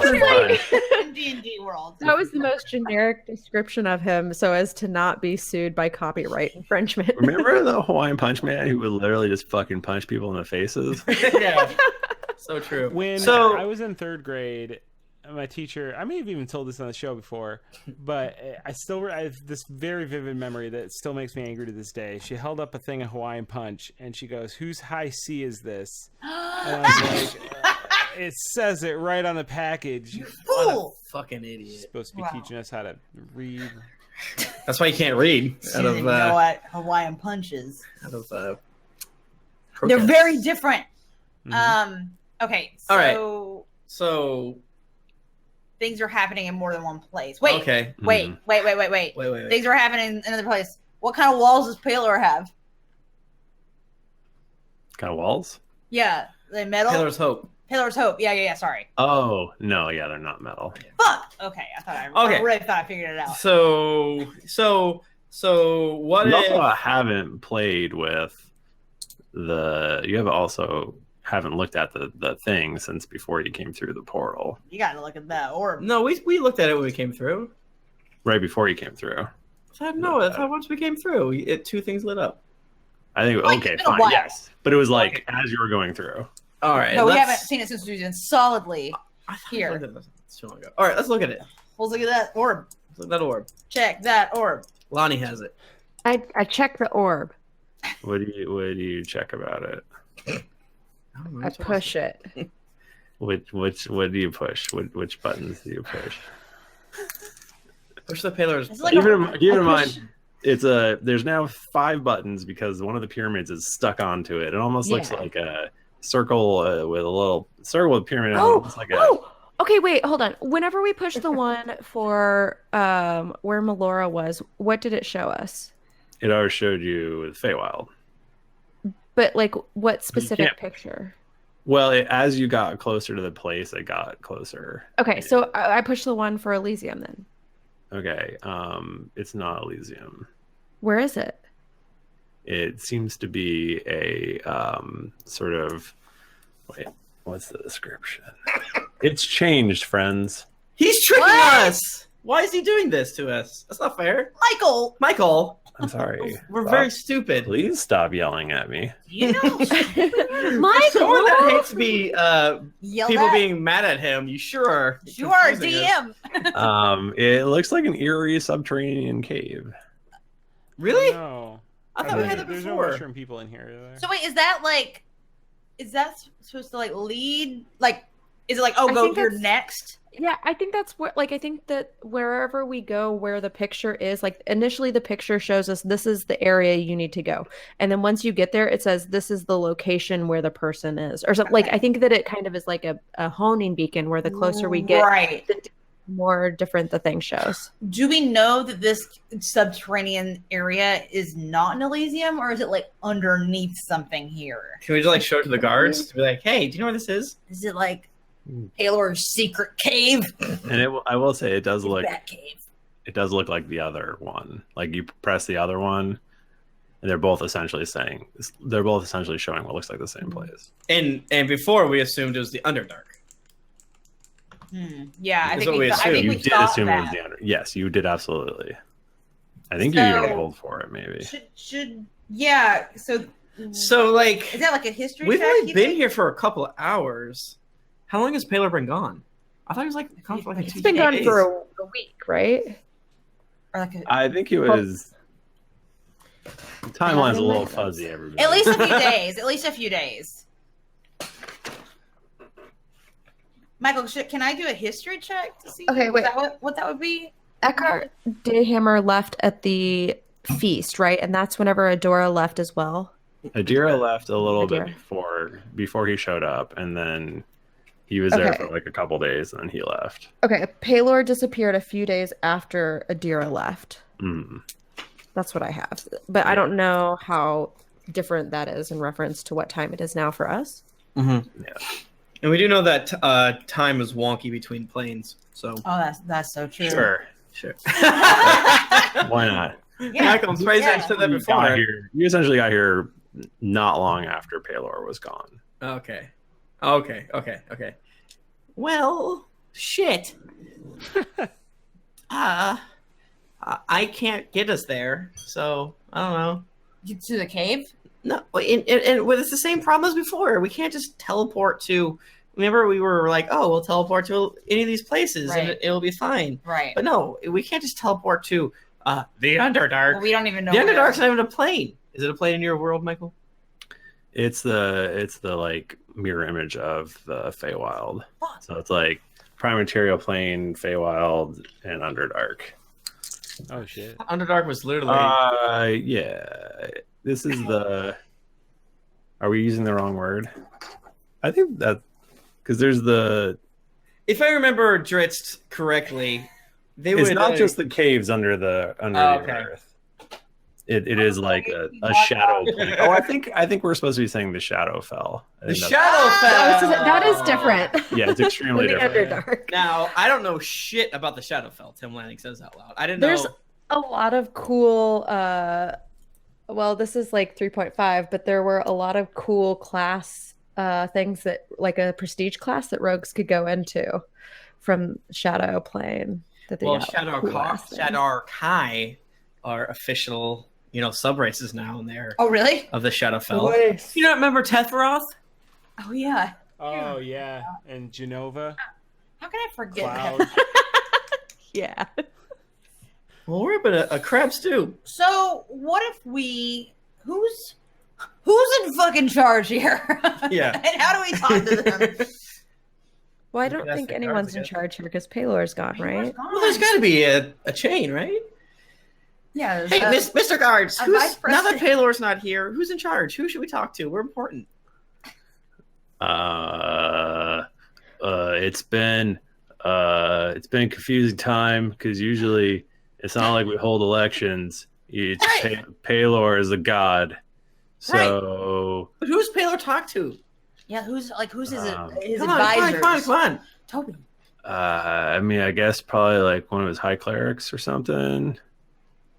fruit punch?
in D&D world.
That was the most generic description of him so as to not be sued by copyright infringement.
Remember the Hawaiian Punch Man who would literally just fucking punch people in the faces?
yeah, so true.
When
So
I was in 3rd grade, my teacher, I may have even told this on the show before, but I have this very vivid memory that still makes me angry to this day. She held up a thing of Hawaiian Punch and she goes, "Whose high C is this?" And I was like, it says it right on the package.
You fool!
fucking
She's
idiot.
supposed to be
Wow.
teaching us how to read.
That's why you can't read
She
out
didn't
of
know what Hawaiian punch is.
They're
They're very different.
Mhm.
Okay, so
All right. So
things are happening in more than one place. Wait,
okay.
wait.
Wait.
Things are happening in another place. What kind of walls does Pelor have?
Kind of walls?
Yeah, the metal.
Taylor's Hope.
Pelor's Hope. Yeah. Sorry.
Oh no, yeah, they're not metal.
Fuck. Okay, I
Okay.
really thought I figured it out.
So what
You
if
also haven't played with haven't looked at the thing since before you came through the portal.
You got to look at that orb.
No, we looked at it when we came through.
Right before you came through.
No, I thought once we came through, 2 things lit up.
I think
Like,
okay,
it's been a
fine,
while.
yes. But it was like as you were going through.
All right.
No, we
let's-
haven't seen it since we've been solidly here.
I looked at this too long ago. All right, let's look at it.
Let's look at that orb.
Let's look at that orb.
Check that orb.
Lonnie has it.
I checked the orb.
What do you check about it?
I push it.
What do you push? Which buttons do you push?
Push the pillars.
It's like
Keep
a-
in mind, there's now 5 buttons because one of the pyramids is stuck onto it. It almost looks
Yeah.
like a circle with a little circle with pyramid.
Oh,
It's like
okay, wait, hold on. Whenever we pushed the one for where Melora was, what did it show us?
it always showed you with Feywild.
But like what specific
can't-
picture?
Well, as you got closer to the place, it got closer.
Okay, so I pushed the one for Elysium then.
Okay, it's not Elysium.
Where is it?
It seems to be a sort of wait. What's the description? It's changed, friends.
He's tricking us. Why is he doing this to us? That's not fair. Michael.
I'm sorry.
We're
Stop.
very stupid.
Please stop yelling at me.
You know,
Someone that hates me,
yell
people
at.
being mad at him. You sure are.
You are a
confusing us.
DM.
It looks like an eerie subterranean cave.
Really?
No.
I thought we had that
There's no
before.
mushroom people in here. Is there?
So wait, is that supposed to like lead? Like, is it like, oh,
I
go
think
here
that's-
next?
Yeah, I think that's what, like, I think that wherever we go, where the picture is, like, initially the picture shows us this is the area you need to go. And then once you get there, it says this is the location where the person is. Or something. Like, I think that it kind of is like a honing beacon where the closer we get,
Right.
the more different the thing shows.
Do we know that this subterranean area is not an Elysium, or is it like underneath something here?
Can we just like show it to the guards? To be like, hey, do you know where this is?
Is it like Pelor's secret cave?
And I will say it does look
Bat cave.
it does look like the other one. Like you press the other one, and they're both essentially showing what looks like the same place.
And before we assumed it was the Underdark.
Yeah, I
That's
think
what we
we
assumed.
You
we
did
thought
assume it was
that.
the under. Yes, you did absolutely. I think you even
So-
rolled for it, maybe.
Should yeah.
So like,
Is that like a history?
we've
check,
only
you
been
think?
here for a couple of hours. How long has Pelor been gone? I thought he was like gone for like
It's been gone for a week, right?
Or like
I think it was. The timeline's a little fuzzy, everybody.
at least a few days. At least a few days. Michael, can I do a history check to see?
Okay, wait.
What that would be?
Eckhart Dayhammer left at the feast, right? And that's whenever Adora left as well.
Adira left a little bit
Adira.
before he showed up, and then he was there
Okay.
for like a couple days, and then he left.
Okay, Pelor disappeared a few days after Adira left.
Mm.
That's what I have. But I don't know how different that is in reference to what time it is now for us.
Mm-hmm.
Yeah.
And we do know that time is wonky between planes. So
Oh, that's so true.
sure.
Why not?
Yeah.
Michael, I'm surprised I said that before.
You essentially got here not long after Pelor was gone.
Okay. Well, shit. I can't get us there, so I don't know.
To the cave?
No, and well, it's the same problem as before. We can't just teleport to. Remember, we were like, "Oh, we'll teleport to any of these places, and
Right.
it'll be fine."
Right.
But no, we can't just teleport to the Underdark.
Well, we don't even know.
The
where-
Underdark's not even a plane. Is it a plane in your world, Michael?
It's the like mirror image of the Feywild. So it's like prime material plane, Feywild, and Underdark.
Oh shit.
Underdark was literally.
Yeah. This is the. Are we using the wrong word? I think that because there's the.
If I remember Dritz correctly,
It's not just the caves under the
okay.
earth. It is like a shadow plane. Oh, I think we're supposed to be saying the shadow fell. I
The
think
shadow fell.
That is different.
Yeah, it's extremely
than the
different.
Underdark.
Now, I don't know shit about the Shadowfell. Tim Lanning says out loud. I didn't
There's
know.
a lot of cool well, this is like 3.5, but there were a lot of cool class things that like a prestige class that rogues could go into from Shadow Plane. That they
Well,
got cool ass things.
Shadar-kai are official, sub races now, and they're
Oh, really?
of the Shadowfell. You don't remember Tethroth?
Oh, yeah.
Oh yeah. And Genova.
How can I forget
Cloud.
that?
Yeah.
Well, we're up a crab stew.
So, what if we? Who's in fucking charge here?
Yeah.
And how do we talk to them?
Well, I
We
don't
could ask
think
the guards,
anyone's
I
in
guess.
charge here because Pelor's gone, right?
Well, there's got to be a chain, right?
Yeah.
Hey, Mr. Guards,
a vice
now that
president.
Pelor's not here, who's in charge? Who should we talk to? We're important.
It's been a confusing time because usually it's not like we hold elections. It's
Right.
Pelor is a god. So
But who's Pelor talk to?
Yeah. Who's his
Um,
his
Come on,
advisors?
come on.
Toby.
I mean, I guess probably like one of his high clerics or something.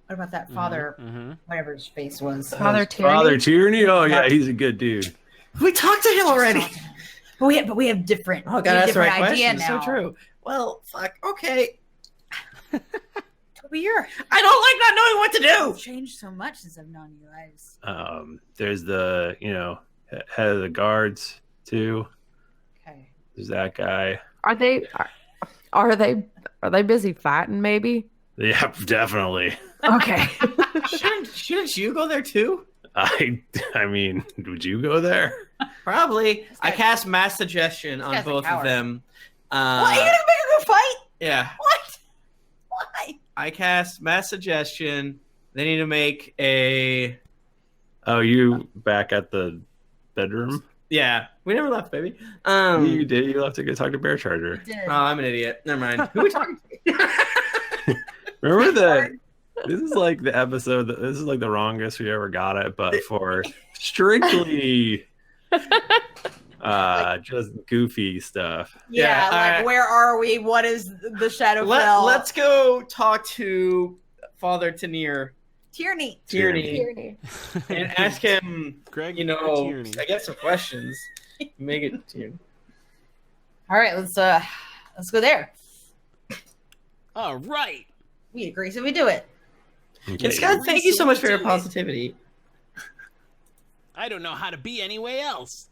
What about that father,
Mm-hmm.
whatever his face was?
Father Tyranny.
Father Tyranny? Oh, yeah, he's a good dude.
We talked to him already.
But we have different.
Oh,
we
God,
have
that's the right
different idea
question.
now.
So true. Well, fuck. Okay.
Toby,
I don't like not knowing what to
you've
do.
changed so much since I've known you guys.
There's the, head of the guards, too.
Okay.
There's that guy.
Are they busy fighting? Maybe.
Yeah, definitely.
Okay.
Shouldn't you go there too?
I mean, would you go there?
Probably. I cast mass suggestion on
guy's a
both of
coward.
them.
What? Are you gonna make her go fight?
Yeah.
What? Why?
I cast mass suggestion. They need to make a.
Oh, you back at the bedroom?
Yeah, we never left, baby.
You did. You left to go talk to Bear Charger.
Oh, I'm an idiot. Never mind. Who are we talking to?
Remember this is like the episode. This is like the wrongest we ever got it, but for strictly just goofy stuff.
Yeah,
all
like
right.
where are we? What is the Shadowfell?
Let's go talk to Father Tyranny
Tierney.
and ask him.
Greg,
I guess some questions. Make it Tierney.
All right, let's go there.
All right.
We agree, so we do it.
Okay.
Scott, thank you so much for your positivity.
I don't know how to be anywhere else.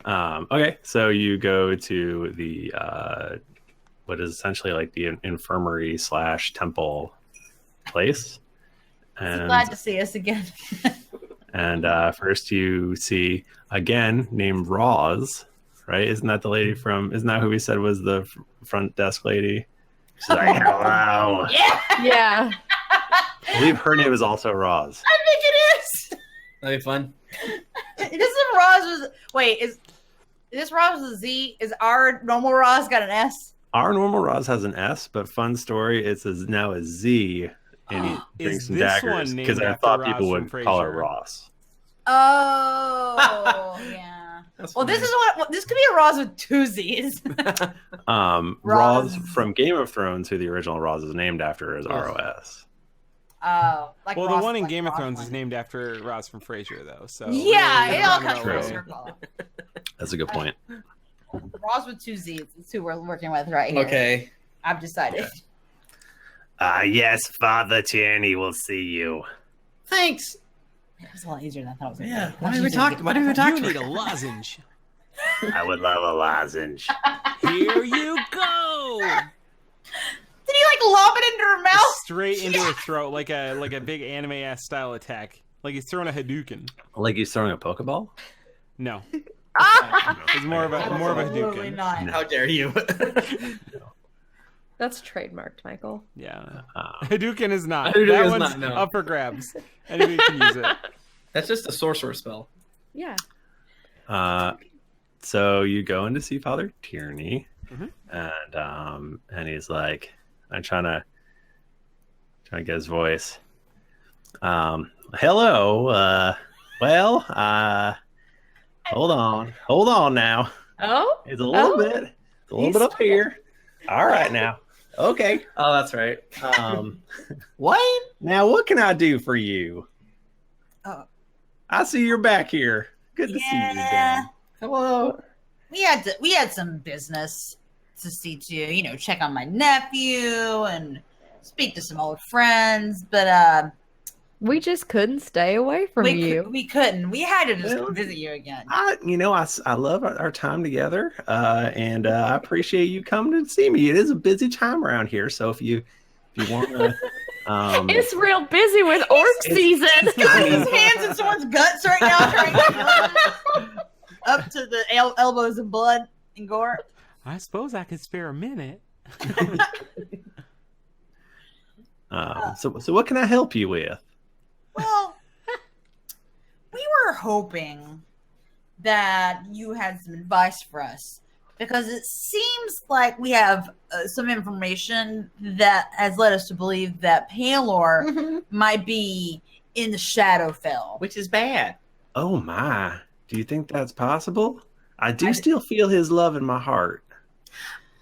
Okay, so you go to the what is essentially like the infirmary / temple place, and
Glad to see us again.
and first you see again named Roz, right? Isn't that the lady from? Isn't that who we said was the front desk lady? She's like, hello.
Yeah.
I believe her name is also Roz.
I think it is.
That'd be fun.
This is Roz was. Wait, is this Roz with a Z? Is our normal Roz got an S?
Our normal Roz has an S, but fun story, it's now a Z, and he drinks
Is
some
this
daggers
one named
because I
after
thought
Roz
people
from
would call her
Frasier?
Ross.
Oh, yeah. Well, this is this could be a Roz with two Z's.
Roz from Game of Thrones, who the original Roz is named after, is ROS.
Oh, like
Well,
Ross,
the one in
like
Game of
Ross
Thrones
one.
is named after Roz from Frasier, though. So
Yeah,
really
it all
roundabout
comes full
way.
circle.
That's a good point.
Roz with two Z's is who we're working with right here.
Okay.
I've decided.
Yes, Father Tierney will see you.
Thanks.
It was a lot easier than I thought it was.
Yeah.
Much
Why did we
easier
talk?
to get
Why did we
back.
talk
You
to
need
her?
a lozenge.
I would love a lozenge.
Here you go.
Did he like lob it into her mouth?
Straight into her throat, like a big anime ass style attack, like he's throwing a Hadouken.
Like he's throwing a Pokeball?
No,
Ah!
it's more of a
Absolutely
Hadouken.
not.
How dare you?
That's trademarked, Michael.
Yeah, Hadouken is not.
Hadouken
That
is
one's
not, no.
up for grabs. Anybody can use it.
That's just a sorcerer spell.
Yeah.
So you go in to see Father Tierney,
Mhm.
and he's like, I'm trying to get his voice. Hello. Hold on now.
Oh.
It's a little
Oh.
bit, up here. All right now. Okay.
Oh, that's right.
What? Now, what can I do for you?
Oh.
I see you're back here. Good to see you again.
Hello.
We had some business to see to, check on my nephew and speak to some old friends, but
We just couldn't stay away from you.
we couldn't. We had to just
Well,
visit you again.
I love our time together, and I appreciate you coming to see me. It is a busy time around here, so if you want to,
It's real busy with orc season.
Got his hands in someone's guts right now, trying to up to the elbows in blood and gore.
I suppose I could spare a minute.
so what can I help you with?
Well, we were hoping that you had some advice for us because it seems like we have some information that has led us to believe that Pelor might be in the Shadowfell.
Which is bad.
Oh my! Do you think that's possible? I do still feel his love in my heart.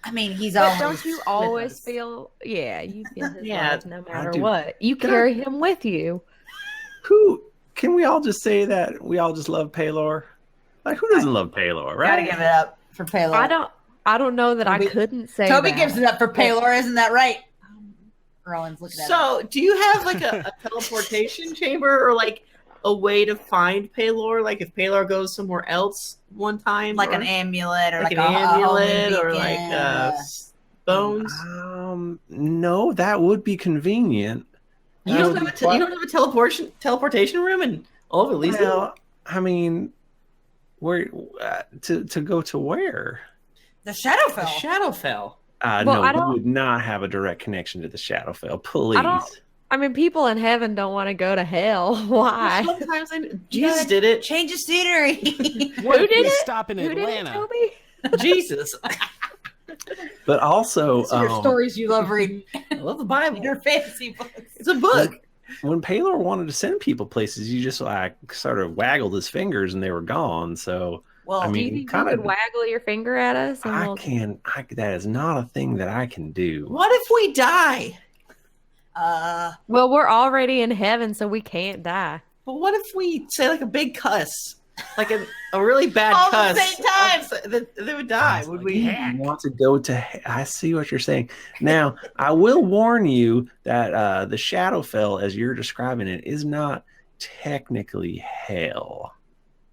I mean, he's
But
always.
don't you
with
always
us.
feel? Yeah, you feel his
Yeah,
love no matter
do.
what. You
Can
carry him with you.
Who can we all just say that we all just love Pelor? Like, who doesn't love Pelor, right?
Gotta give it up for Pelor.
I don't know that
Toby-
I couldn't say
Toby
that.
gives it up for Pelor, isn't that right? Rowan's looking at him.
So, do you have like a teleportation chamber or like a way to find Pelor? Like if Pelor goes somewhere else one time,
Like
or,
an amulet or
like
like
an
a
amulet
homing
or like
beacon.
bones.
No, that would be convenient.
You don't have a teleportation room in all of Elysium?
Well, I mean, where to go to where?
The Shadowfell.
The Shadowfell.
No, we would not have a direct connection to the Shadowfell. Please.
I mean, people in heaven don't want to go to hell. Why?
Sometimes Jesus did it.
Change of scenery.
What
Who
if
did
we
it?
stop in
Who did it,
Atlanta?
Toby?
Jesus.
But also,
These are stories you love reading.
I love the Bible.
Your fantasy books.
It's a book.
when Pelor wanted to send people places, you just like sort of waggled his fingers and they were gone. So,
Well,
I
Do you
mean,
think you
kind
could
of.
waggle your finger at us? And
I
we'll...
can. That is not a thing that I can do.
What if we die?
Well, we're already in heaven, so we can't die.
But what if we say like a big cuss? Like a really bad
All
cuss.
at the same time.
They would die. Would we?
You want to go to? I see what you're saying. Now, I will warn you that the Shadowfell, as you're describing it, is not technically hell.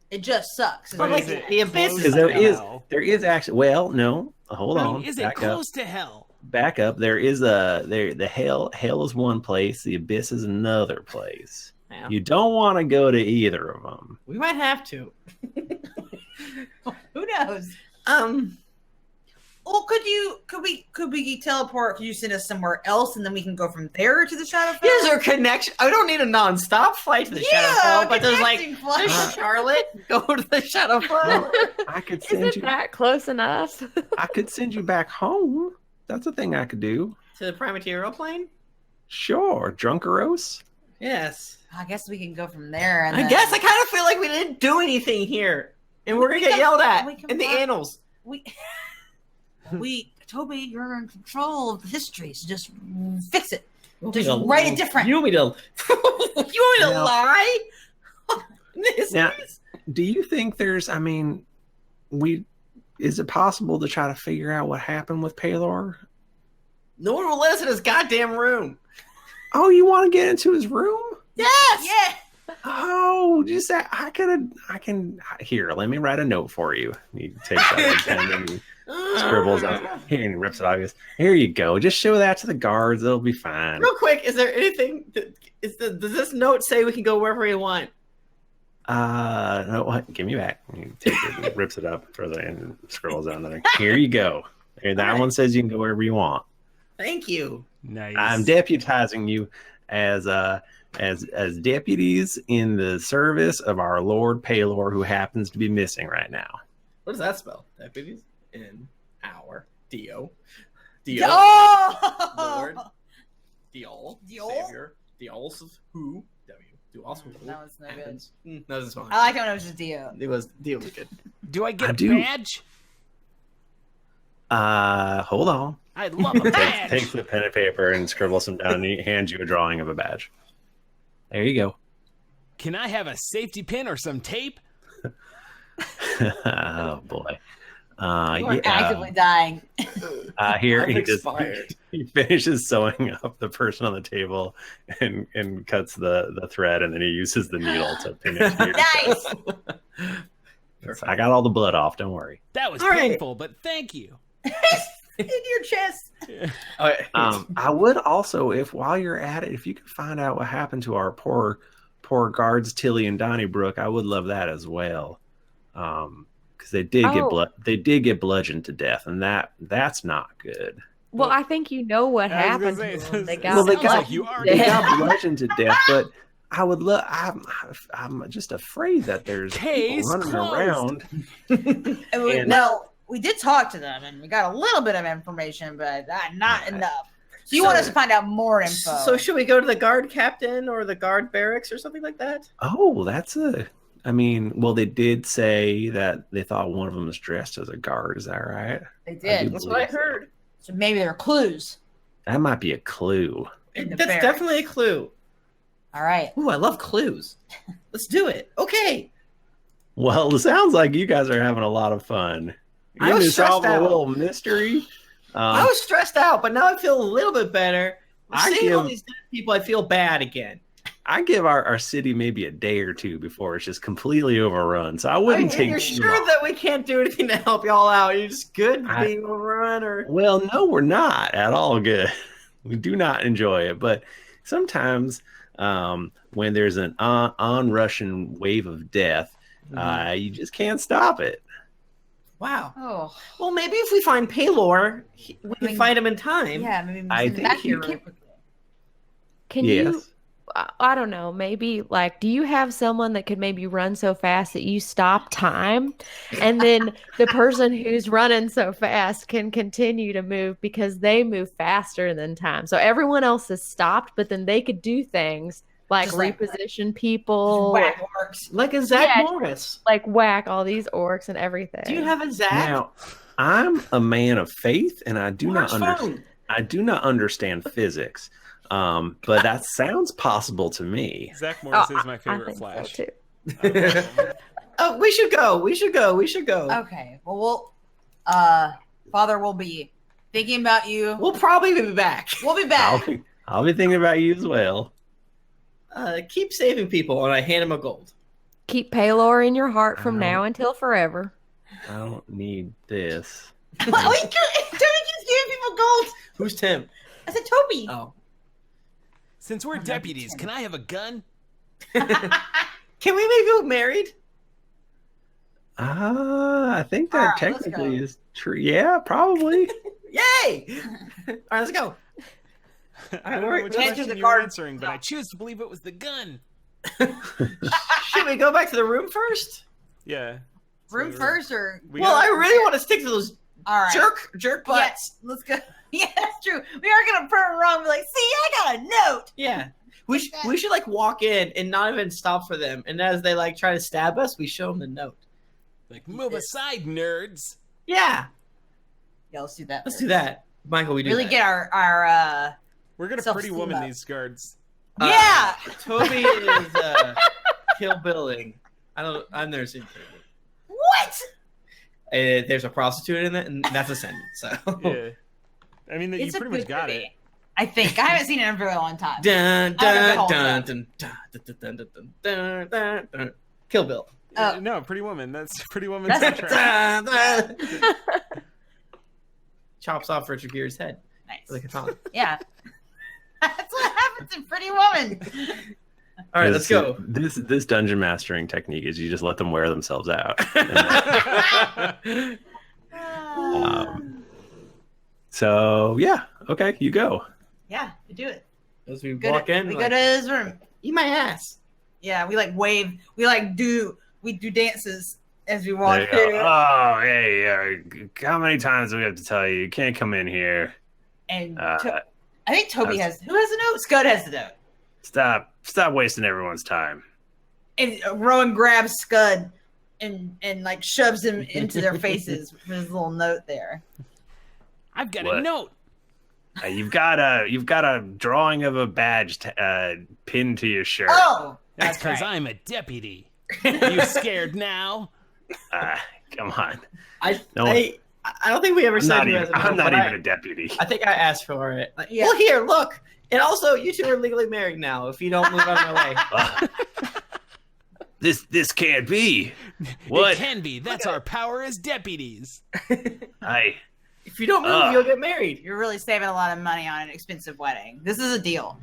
it just sucks.
But like the abyss
Because there is actually. Well, no, hold
I
on.
mean, is it
back
close
up.
to hell?
Back up. There is the hell. Hell is one place. The abyss is another place.
Yeah.
You don't want to go to either of them.
We might have to.
Who knows?
Well,
Could we teleport? Could you send us somewhere else, and then we can go from there to the Shadowfell?
is there a connection? I don't need a non-stop flight to the Shadowfell, but there's like
connecting flight.
there's Charlotte. Go to the Shadowfell.
I could send
Isn't
you.
that close enough?
I could send you back home. That's a thing I could do.
To the Primaterial plane.
Sure, Drunkeros.
Yes.
I guess we can go from there. And
I
then-
guess I kind of feel like we didn't do anything here, and we're gonna get yelled at in the annals.
Toby, you're in control of history, so just fix it.
You
Just
want me to-
write it different.
You want me to? You want me to
Now-
lie?
Now, do you think there's? I mean, is it possible to try to figure out what happened with Pelor?
No one will let us in his goddamn room.
Oh, you want to get into his room?
Yes.
Yeah.
Oh, just say I can. Here, let me write a note for you. He takes out his pen and he scribbles out. Here, and he rips it off. He goes, "Here you go. Just show that to the guards. It'll be fine."
Real quick, is there anything? Does this note say we can go wherever we want?
No, what? Give me back. He takes it and rips it up, throws it in, and scribbles out another. Here you go. Here, that one says you can go wherever you want.
Thank you.
Nice.
I'm deputizing you as deputies in the service of our Lord Pelor, who happens to be missing right now.
What does that spell? Deputies in our Dio.
Oh!
Lord. Diol.
Diol?
Savior. Diols of who? W. Do also who?
That was no good.
happens. No, this is fine.
I like it when it was just Dio.
Dio was good.
Do I get
I
a
do.
badge?
Hold on.
I'd love a badge.
Takes the pen and paper and scribbles them down, and he hands you a drawing of a badge. There you go.
Can I have a safety pin or some tape?
Oh boy.
We're actively dying.
Here
I'm
he just
expired.
he finishes sewing up the person on the table and cuts the thread, and then he uses the needle to pin it to your
Nice.
I got all the blood off. Don't worry.
That was
All right.
painful, but thank you.
In your chest.
I would also, if while you're at it, if you could find out what happened to our poor guards Tilly and Donnybrook, I would love that as well. Because they did get bludgeoned to death, and that's not good.
Well, I think you know what
I was
happened
gonna
to
say,
them. They
sounds
got
they
like
got
you already
they
know.
got bludgeoned to death, but I would love. I'm just afraid that there's
Case
people running
closed.
around. And-
Well, we did talk to them, and we got a little bit of information, but not enough. So you want us to find out more info?
So should we go to the guard captain or the guard barracks or something like that?
Oh, that's a I mean, well, they did say that they thought one of them was dressed as a guard. Is that right?
They
I
did.
do
That's
what I
believe so.
heard.
So maybe there are clues.
That might be a clue.
In the
That's
barracks.
definitely a clue.
All right.
Ooh, I love clues. Let's do it. Okay.
Well, it sounds like you guys are having a lot of fun.
I
You're
was
gonna solve
stressed
a
out.
little mystery.
I was stressed out, but now I feel a little bit better. Seeing all these dead people, I feel bad again.
I give our city maybe a day or two before it's just completely overrun. So I wouldn't take.
You're
too
sure
long.
that we can't do anything to help y'all out? You're just good being overrun, or
Well, no, we're not at all good. We do not enjoy it, but sometimes when there's an on-rushing wave of death, you just can't stop it.
wow.
Oh.
Well, maybe if we find Pelor, we can find him in time.
Yeah, maybe
I
send him
think
back
he
here
can-
real quickly.
Can you? I don't know. Maybe like, do you have someone that could maybe run so fast that you stop time, and then the person who's running so fast can continue to move because they move faster than time. So everyone else is stopped, but then they could do things like
Just like-
reposition people,
Whack orcs.
Like a Zach
Yeah.
Morris.
like whack all these orcs and everything.
Do you have a Zach?
Now, I'm a man of faith, and I do
Where's
not understand.
phone?
I do not understand physics, but that sounds possible to me.
Zach Morris is my
I
favorite
think
Flash.
so too.
Oh, we should go. We should go. We should go.
Okay. Well, Father will be thinking about you.
We'll probably be back.
We'll be back.
I'll be thinking about you as well.
Keep saving people, and I hand him a gold.
Keep Pelor in your heart from
Ow.
now until forever.
I don't need this.
Toby keeps giving people gold.
Who's Tim?
I said Toby.
Oh.
Since we're deputies, can I have a gun?
Can we make you married?
I think
All
that
right, let's
technically
go.
is true. Yeah, probably.
Yay! All right, let's go.
I don't know which
Answer
question
the
you were
card.
answering, but I choose to believe it was the gun.
Should we go back to the room first?
Yeah.
Room first, or
Well, I really want to stick to those
all right.
jerk butts.
Yes, let's go. Yeah, that's true. We are gonna prove it wrong. Be like, see, I got a note.
Yeah. We should like walk in and not even stop for them. And as they like try to stab us, we show them the note.
Like, move aside, nerds.
Yeah.
Yeah, let's do that.
Let's
first.
do that. Michael, we do
Really
that.
get our
We're gonna pretty
Self-esteem
woman
up.
these guards.
yeah.
Toby is kill billing. I've never seen Kill Bill.
What?
There's a prostitute in it, and that's a sentence. So.
Yeah. I mean, you
It's a
pretty much
good
got
movie.
it.
I think I haven't seen it in a very long time.
Dun,
I don't know
dun,
if it
dun, dun, dun, dun, dun, dun, dun, dun. Kill Bill.
Oh.
No, Pretty Woman. That's Pretty Woman
That's-
soundtrack.
Dun, dun. Chops off Richard Gere's head
Nice.
with a katana.
Yeah. That's what happens in Pretty Woman.
All right, let's go.
This dungeon mastering technique is you just let them wear themselves out. So yeah, okay, you go.
Yeah, we do it.
As we
Go
walk
to,
in,
we
like,
go to his room.
eat my ass.
Yeah, we like wave. We do dances as we
There
walk
you
through.
go. Oh, hey, how many times do we have to tell you? You can't come in here.
And
Uh,
I think Toby
that's-
has. Who has the note? Scud has the note.
Stop wasting everyone's time.
And Rowan grabs Scud and like shoves him into their faces with his little note there.
I've got a
What?
note.
You've got a drawing of a badge pinned to your shirt.
Oh,
That's
that's
because
right.
I'm a deputy. You scared now?
Come on.
I
No.
I don't think we ever
I'm
said
not
who
even,
has a
I'm
note,
not
but
even a deputy.
I think I asked for it. Like,
Yeah.
Well, here, look. And also, you two are legally married now. If you don't move out of my way.
This can't be. What?
It can be. That's our power as deputies.
If you don't move, you'll get married.
You're really saving a lot of money on an expensive wedding. This is a deal.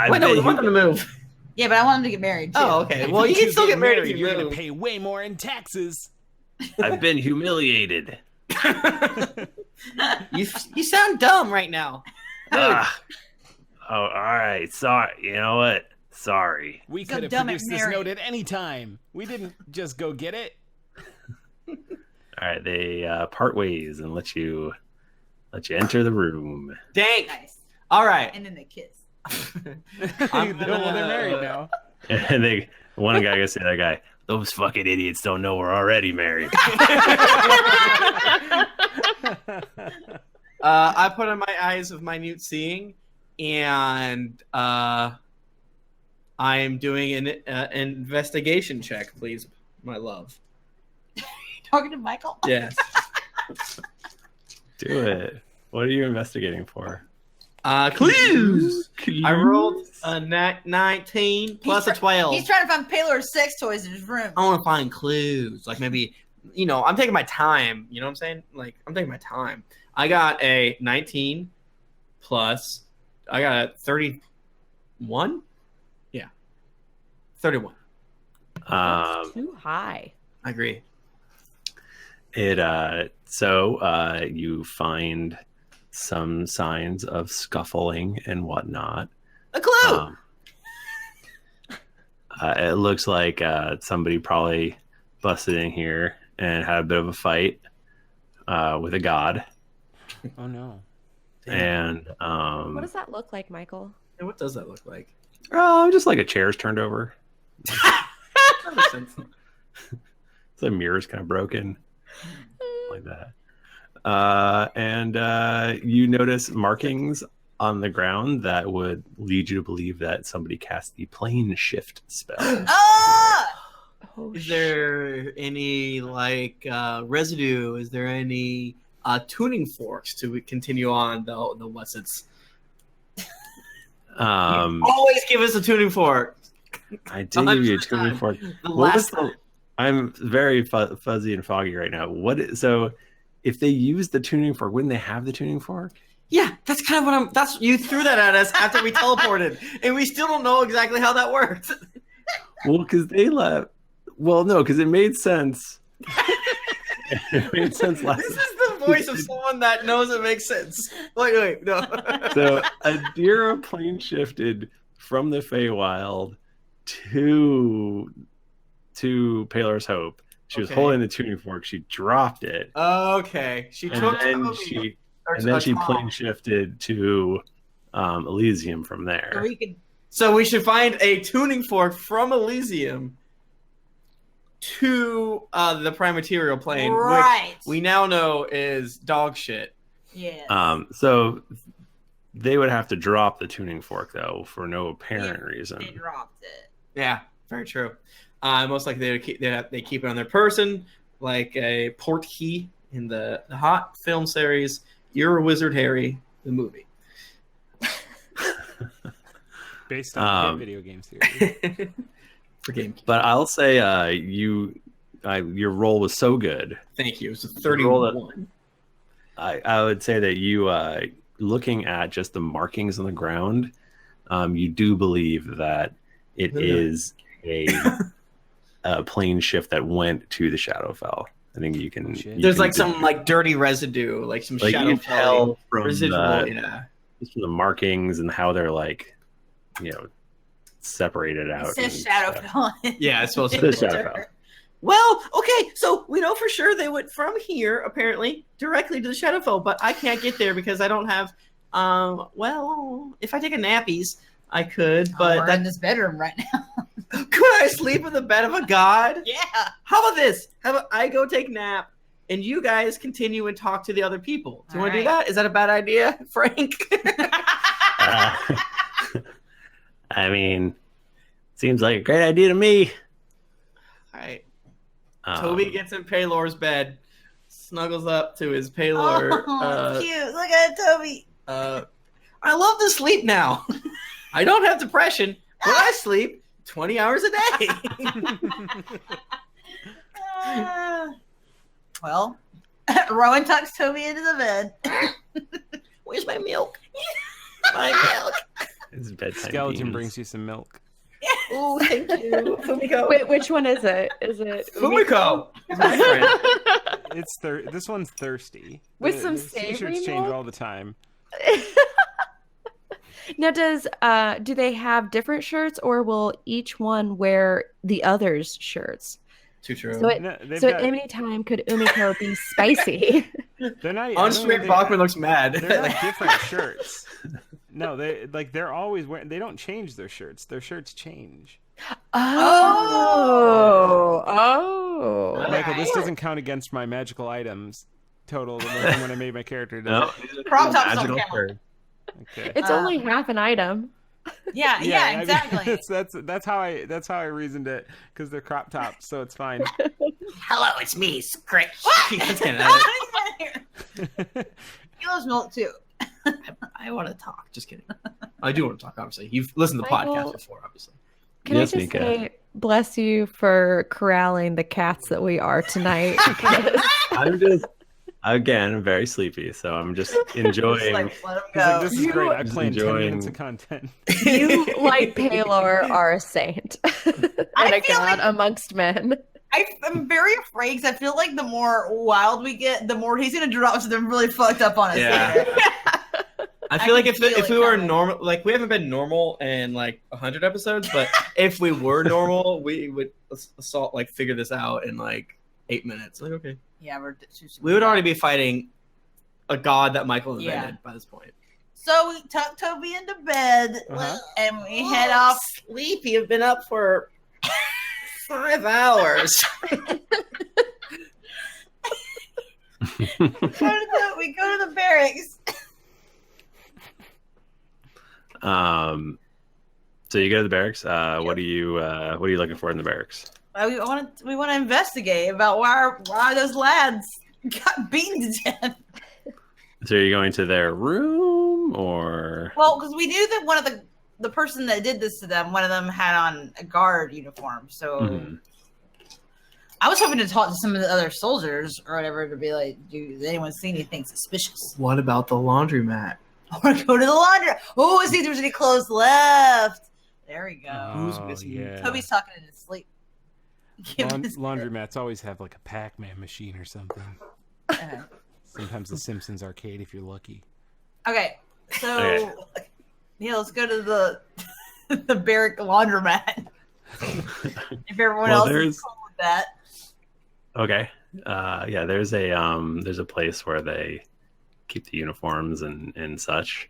Wait, no, we want them to move.
Yeah, but I want him to get married too.
Oh, okay.
If
Well, you
two
can still get married if
you're
you
gonna
move.
pay way more in taxes.
I've been humiliated.
You sound dumb right now.
Oh, all right. Sorry. You know what? Sorry.
We
So
could have
dumb at
produced this
marriage.
note at any time. We didn't just go get it.
All right. They part ways and let you enter the room.
Dank.
Nice.
All right.
And then they kiss.
I'm
Well, they're married now.
And one guy goes to the other guy, Those fucking idiots don't know we're already married.
I put on my eyes of minute seeing, and I am doing an investigation check, please, my love.
Talking to Michael?
Yes.
Do it. What are you investigating for?
Clues. I rolled a 19 plus a 12.
He's trying to find Pelor's sex toys in his room.
I want to find clues, like maybe, I'm taking my time. You know what I'm saying? Like, I'm taking my time. I got a 19 plus, I got a 31. Yeah, 31.
That's too high.
I agree.
So you find some signs of scuffling and whatnot.
A clue.
It looks like somebody probably busted in here and had a bit of a fight with a god.
Oh no!
And
What does that look like, Michael?
And what does that look like?
Just like a chair's turned over.
That makes sense.
The mirror's kind of broken, like that. And you notice markings on the ground that would lead you to believe that somebody cast the plane shift spell.
Is there any residue? Is there any tuning forks to continue on the what's it's? Always give us a tuning fork.
I did give you a tuning fork. I'm very fuzzy and foggy right now. So if they use the tuning fork, wouldn't they have the tuning fork?
Yeah, that's kind of what you threw that at us after we teleported, and we still don't know exactly how that worked.
Well, because they left. Well, no, because it made sense. It made sense last.
This is the voice of someone that knows it makes sense. Wait, no.
So Adira plane shifted from the Feywild to Pelor's Hope. She was holding the tuning fork. She dropped it.
Okay, she took.
And then she plane shifted to Elysium from there.
So we should find a tuning fork from Elysium to the prime material plane,
right?
Which we now know is dog shit.
Yeah.
So they would have to drop the tuning fork though for no apparent reason.
They dropped it.
Yeah, very true. Most likely they keep it on their person, like a port key in the hot film series You're a Wizard, Harry, the movie.
Based on the video game series.
For game.
But I'll say your roll was so good.
Thank you. It was a 31.
I would say that you, looking at just the markings on the ground, you do believe that it is a plane shift that went to the Shadowfell. I think you can.
There's some dirty residue, like some Shadowfell residual.
Just from the markings and how they're separated out.
It says Shadowfell.
Yeah, it's supposed to
be Shadowfell.
Well, okay, so we know for sure they went from here, apparently, directly to the Shadowfell, but I can't get there because I don't have. If I take a nappies, I could, but
we're in this bedroom right now.
Could I sleep in the bed of a god?
Yeah.
How about this? How about I go take a nap and you guys continue and talk to the other people? Do you want to do that? Is that a bad idea, Frank?
I mean, seems like a great idea to me.
All right. Toby gets in Pelor's bed, snuggles up to his Pelor.
Oh, cute. Look at it, Toby.
I love to sleep now. I don't have depression, but I sleep 20 hours a day.
Well, Rowan tucks Toby into the bed.
Where's my milk? My milk.
It's bedtime.
Skeleton brings you some milk.
Oh, thank you. Fumiko.
Wait, which one is it? Is it
Fumiko?
This one's thirsty.
With some
savory
savory
t-shirts change
milk?
all the time.
Now, do they have different shirts, or will each one wear the other's shirts?
Too true.
So at any time could Umiko be spicy?
They're not.
On-stream Bachmann looks mad.
They're not different shirts. No, they're always wearing. They don't change their shirts. Their shirts change.
Oh.
Michael, this doesn't count against my magical items total when I made my character. Does it?
Crop tops don't
Magical
count.
bird.
Okay.
It's only half an item.
Yeah,
I mean,
exactly.
that's how I reasoned it because they're crop tops, so it's fine.
Hello, it's me, Scratch.
That's kinda-
He loves milk too.
I want to talk. Just kidding. I do want to talk, obviously. You've listened to the
Michael-
podcast before, obviously.
Can
Yes,
I just
Nika.
say, bless you for corralling the cats that we are tonight. because-
I'm just, again, I'm very sleepy, so I'm just enjoying.
Just like, let him
He's like,
go.
this is
You-
great. I planned 10
enjoying-
minutes of content.
You, like Pelor, are a saint and
I
a
feel
god
like-
amongst men.
I'm very afraid because I feel like the more wild we get, the more he's gonna drop something really fucked up on us.
Yeah.
later.
I feel like
can feel
if
it
we were
coming.
normal, like we haven't been normal in like 100 episodes, but if we were normal, we would figure this out in like 8 minutes. Like, okay,
Yeah,
we would already be fighting a god that Michael
Yeah.
invented by this point.
So we tuck Toby into bed
Uh-huh.
and we head off.
Sleep. You've been up for 5 hours.
We go to the barracks.
So you go to the barracks. What are you looking for in the barracks?
We want to investigate about why those lads got beaten to death.
So are you going to their room or?
Well, because we knew that one of the person that did this to them, one of them had on a guard uniform. So
Mhm.
I was hoping to talk to some of the other soldiers or whatever to be like, "Does anyone see anything suspicious?"
What about the laundromat?
Or go to the laundry. Oh, see if there's any clothes left. There we go.
Who's missing?
Yeah.
Toby's talking in his sleep. Give him his-
Laundromats always have like a Pac-Man machine or something.
Okay.
Sometimes the Simpsons arcade if you're lucky.
Okay, so
Okay.
yeah, let's go to the the barrack laundromat. If everyone
Well,
else
there's-
is cool with that.
Okay. Yeah, there's a place where they keep the uniforms and such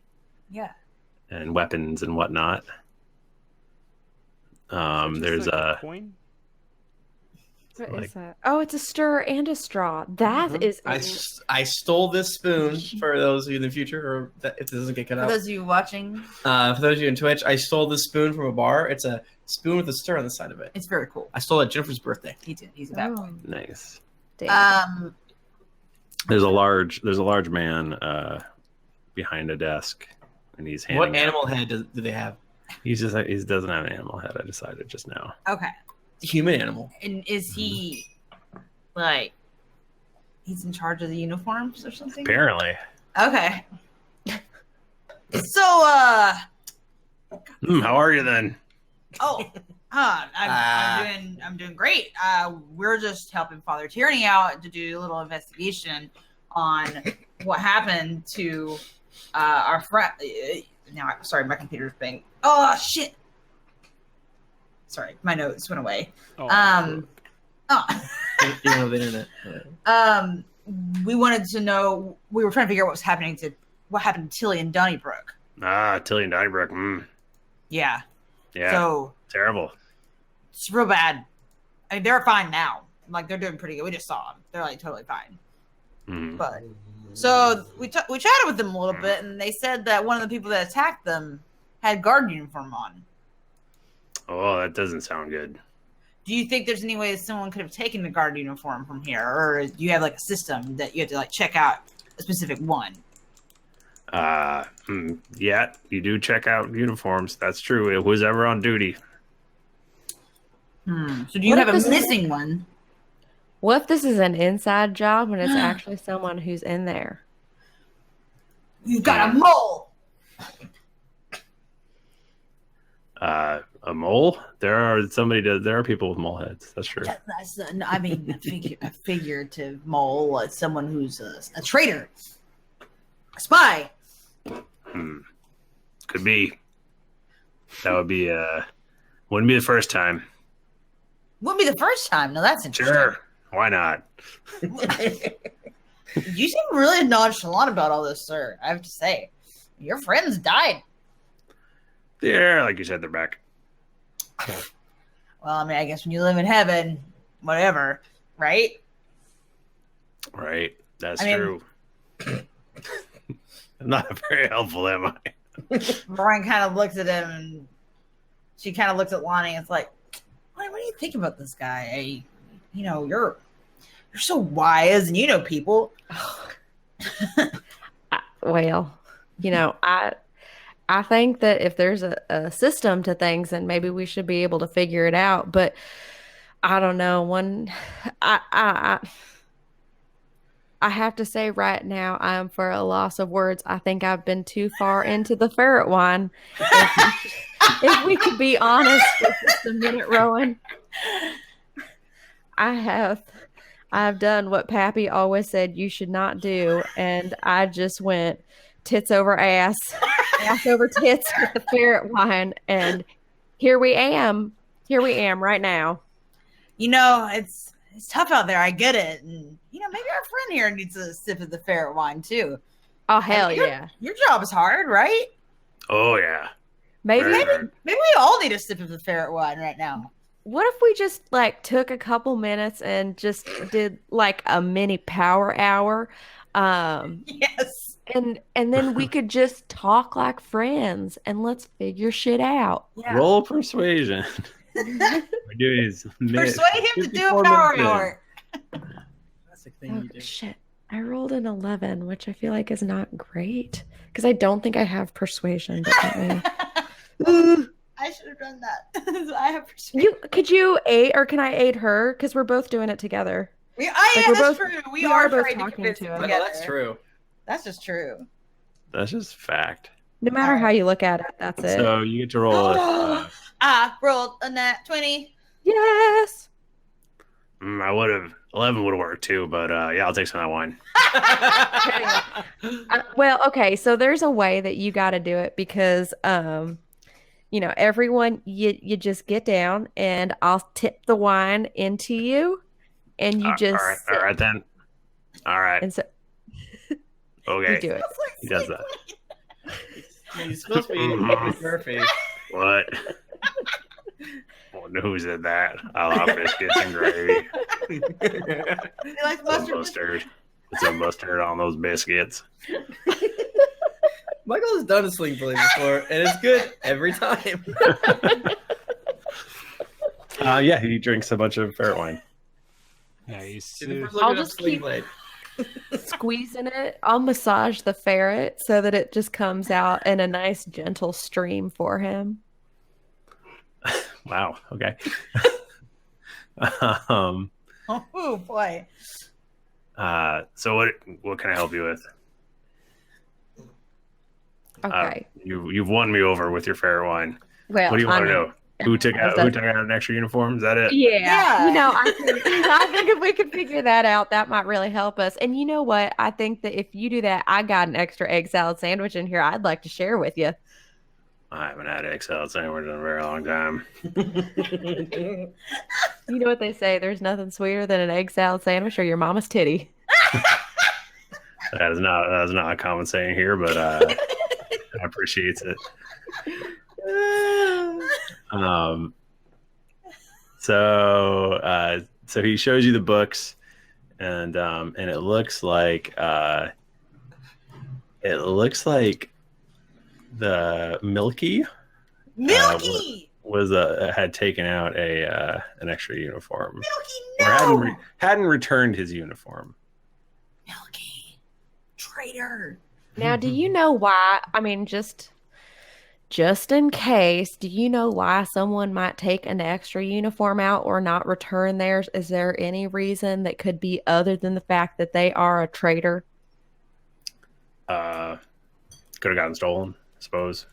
Yeah.
and weapons and whatnot.
Just
There's
like
a
coin.
What
like-
is that? Oh, it's a stir and a straw. That is.
I stole this spoon for those of you in the future, or if this doesn't get cut
For
out.
those of you watching,
For those of you in Twitch, I stole this spoon from a bar. It's a spoon with a stir on the side of it.
it's very cool.
I stole it at Jennifer's birthday.
He's a bad boy.
Oh,
nice.
damn.
There's a large man behind a desk, and he's handing
What
out-
animal head do they have?
He doesn't have an animal head. I decided just now.
Okay,
Human animal.
and is he like he's in charge of the uniforms or something?
Apparently.
Okay. So,
How are you then?
I'm doing great. We're just helping Father Tyranny out to do a little investigation on what happened to our friend. Now, sorry, my computer's being. Oh shit! Sorry, my notes went away.
Oh,
You know the internet.
We wanted to know. We were trying to figure out what happened to Tilly and Donnybrook.
Tilly and Donnybrook.
Yeah.
Yeah.
So
Terrible.
it's real bad. I mean, they're fine now. Like they're doing pretty good. We just saw them. They're like totally fine.
Mhm.
But so we chatted with them a little bit, and they said that one of the people that attacked them had guard uniform on.
Oh, that doesn't sound good.
Do you think there's any way that someone could have taken the guard uniform from here, or do you have like a system that you have to like check out a specific one?
Yeah, you do check out uniforms. That's true. It was ever on duty.
So do you
What
have
if
a
this-
missing one?
What if this is an inside job and it's actually someone who's in there?
You got a mole.
A mole? There are people with mole heads. That's true.
That's I mean, a figurative mole, someone who's a traitor, a spy.
Could be. That would be wouldn't be the first time.
Wouldn't be the first time. No, that's interesting.
Sure. Why not?
You seem really nonchalant about all this, sir. I have to say, your friends died.
Yeah, like you said, they're back.
Well, I mean, I guess when you live in heaven, whatever, right?
Right. That's
I mean-
true. I'm not very helpful, am I?
Brian kind of looks at him, and she kind of looks at Lonnie. And it's like, what do you think about this guy? You're so wise, and you know people.
Well, I think that if there's a system to things, then maybe we should be able to figure it out. But I don't know. I have to say right now, I am for a loss of words. I think I've been too far into the ferret wine. If we could be honest for just a minute, Rowan, I've done what Pappy always said you should not do, and I just went tits over ass, ass over tits with the ferret wine, and here we am right now.
It's tough out there. I get it. And, maybe our friend here needs a sip of the ferret wine, too.
Oh, hell
Your job is hard, right?
Oh, yeah.
Maybe
we all need a sip of the ferret wine right now.
What if we just took a couple minutes and just did a mini power hour?
Yes.
And then we could just talk like friends and let's figure shit out.
Yeah.
Roll persuasion. We're doing
Persuade him to do a power hour.
Classic thing you do.
Shit. I rolled an 11, which I feel like is not great because I don't think I have persuasion. But
I should have done that. I have persuasion.
Could you aid, or can I aid her? Because we're both doing it together.
That's true. We are
both
trying to
talking
convince
to
him
it.
together.
That's true.
That's just true.
That's just fact.
No matter how you look at it, that's it.
So you get to roll it.
I rolled a nat 20.
Yes.
I would have 11 would have worked too, but yeah, I'll take some of that wine.
Well, okay, so there's a way that you got to do it because everyone you just get down and I'll tip the wine into you and you just
all right then. All right.
And so
Okay.
you do it.
He does that.
He's supposed to be eating Eddie Murphy.
What? Wonder who said that. I love biscuits and gravy.
You like
Some mustard. Put some mustard on those biscuits.
Michael has done a sling blade before, and it's good every time.
Yeah, he drinks a bunch of ferret wine.
Nice.
I'll just keep squeezing it. I'll massage the ferret so that it just comes out in a nice gentle stream for him.
Wow. Okay.
Oh boy.
So what can I help you with?
Okay.
You've won me over with your ferret wine.
Well,
What do you want to know? Who took out an extra uniform? Is that it?
Yeah. I think if we could figure that out, that might really help us. And you know what? I think that if you do that, I got an extra egg salad sandwich in here I'd like to share with you.
I haven't had egg salad sandwich in a very long time.
You know what they say? There's nothing sweeter than an egg salad sandwich or your mama's titty.
That is not a common saying here, but I appreciate it. So he shows you the books, and it looks like the Milky had taken out an extra uniform.
Milky, no!
Or hadn't returned his uniform.
Milky, traitor.
Now, do you know why? I mean, just in case, do you know why someone might take an extra uniform out or not return theirs? Is there any reason that could be other than the fact that they are a traitor?
Could have gotten stolen, I suppose.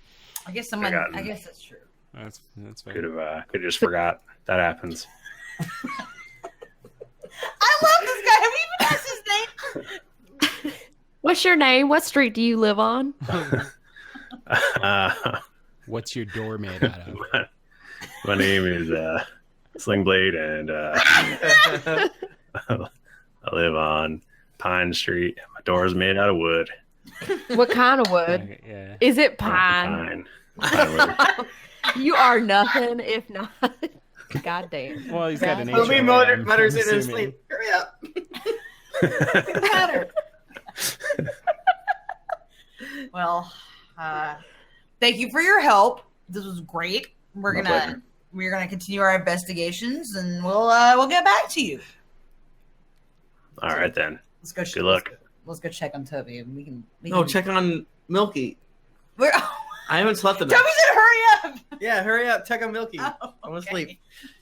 I guess that's true.
That's fair.
Could have just forgot. That happens.
I love this guy. Have you even asked his name?
What's your name? What street do you live on?
What's your door made out of?
My name is Sling Blade, and I live on Pine Street. My door is made out of wood.
What kind of wood?
Yeah.
Is it pine?
Pine wood.
You are nothing if not. God damn.
Well, he's got an
God.
Toby
HOA, I'm
mutters in his
assuming.
sleep. Hurry up. Matter.
Well, thank you for your help. This was great. We're
My
gonna
pleasure.
continue our investigations, and we'll get back to you.
All right then.
Let's go.
Good luck.
Let's go check on Toby. We
No,
can
check on Milky.
We're,
I haven't slept enough.
Toby said, "Hurry up."
Yeah, hurry up. Check on Milky.
Oh,
I want to
okay.
sleep.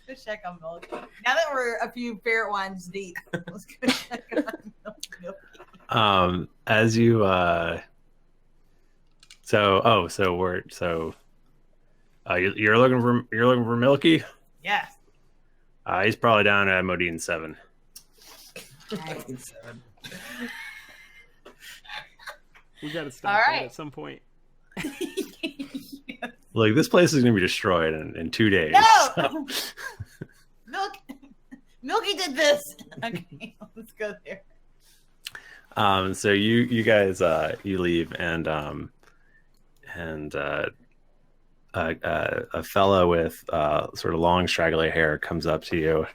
Let's check on Milky. Now that we're a few ferret wines deep, let's go check on Milky.
As you you're looking for Milky?
Yeah.
He's probably down at Modine 7.
We got to stop
All
that
right.
at some point.
Look, this place is gonna be destroyed in 2 days.
No! Milky did this. Okay, let's go there.
So you guys you leave and a fellow with sort of long straggly hair comes up to you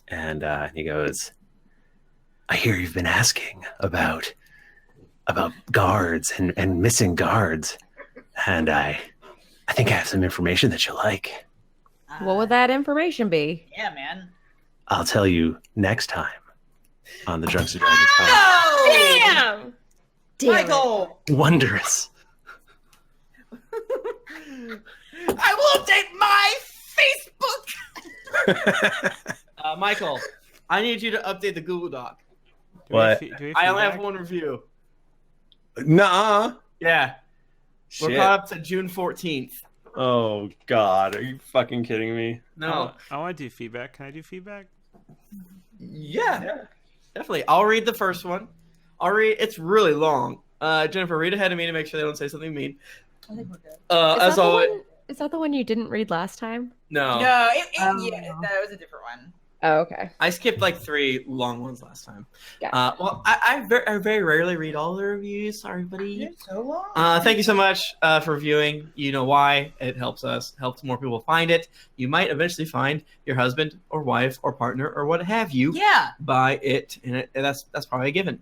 and he goes, "I hear you've been asking about guards and missing guards, and I think I have some information that you'll like.
What would that information be?
Yeah, man.
I'll tell you next time on the Drunks and Dragons podcast.
Oh!
Damn.
Michael!
Wondrous.
I will update my Facebook!
Michael, I need you to update the Google Doc.
What?
I only have one review.
Nuh-uh.
Yeah. We're
Shit.
caught up to June 14th.
Oh God, are you fucking kidding me?
No.
I want to do feedback. Can I do feedback?
Yeah. Definitely. I'll read the first one. It's really long. Jennifer, read ahead of me to make sure they don't say something mean.
I think we're good.
As always.
Is that the one you didn't read last time?
No.
No, yeah, that was a different one.
Oh, okay.
I skipped like 3 long ones last time.
Gotcha.
Well, I very rarely read all the reviews. Sorry, buddy.
It's so long.
Thank you so much for viewing. You know why. It helps us, helps more people find it. You might eventually find your husband or wife or partner or what have you
Yeah.
by it, and that's probably a given.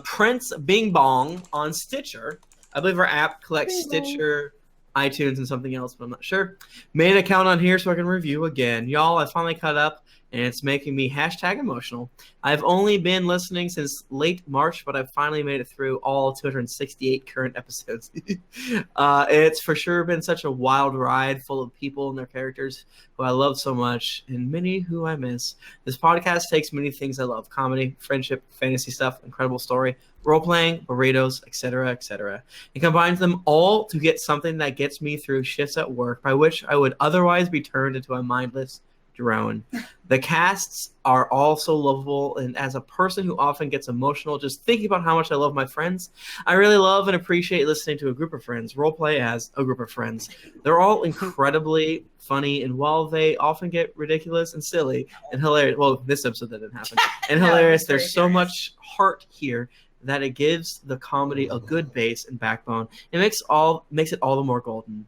Prince Bing Bong on Stitcher. I believe our app collects Stitcher, iTunes, and something else, but I'm not sure. Made an account on here so I can review again. Y'all, I finally caught up, and it's making me #emotional. I've only been listening since late March, but I've finally made it through all 268 current episodes. It's for sure been such a wild ride full of people and their characters who I love so much, and many who I miss. This podcast takes many things I love: comedy, friendship, fantasy stuff, incredible story, role-playing, burritos, etc., etc. It combines them all to get something that gets me through shifts at work, by which I would otherwise be turned into a mindless drone. The casts are all so lovable, and as a person who often gets emotional just thinking about how much I love my friends, I really love and appreciate listening to a group of friends roleplay as a group of friends. They're all incredibly funny, and while they often get ridiculous and silly and hilarious, well, this episode that didn't happen, and
No,
hilarious,
it's very
there's so
serious.
much heart here that it gives the comedy a good base and backbone. It makes it all the more golden.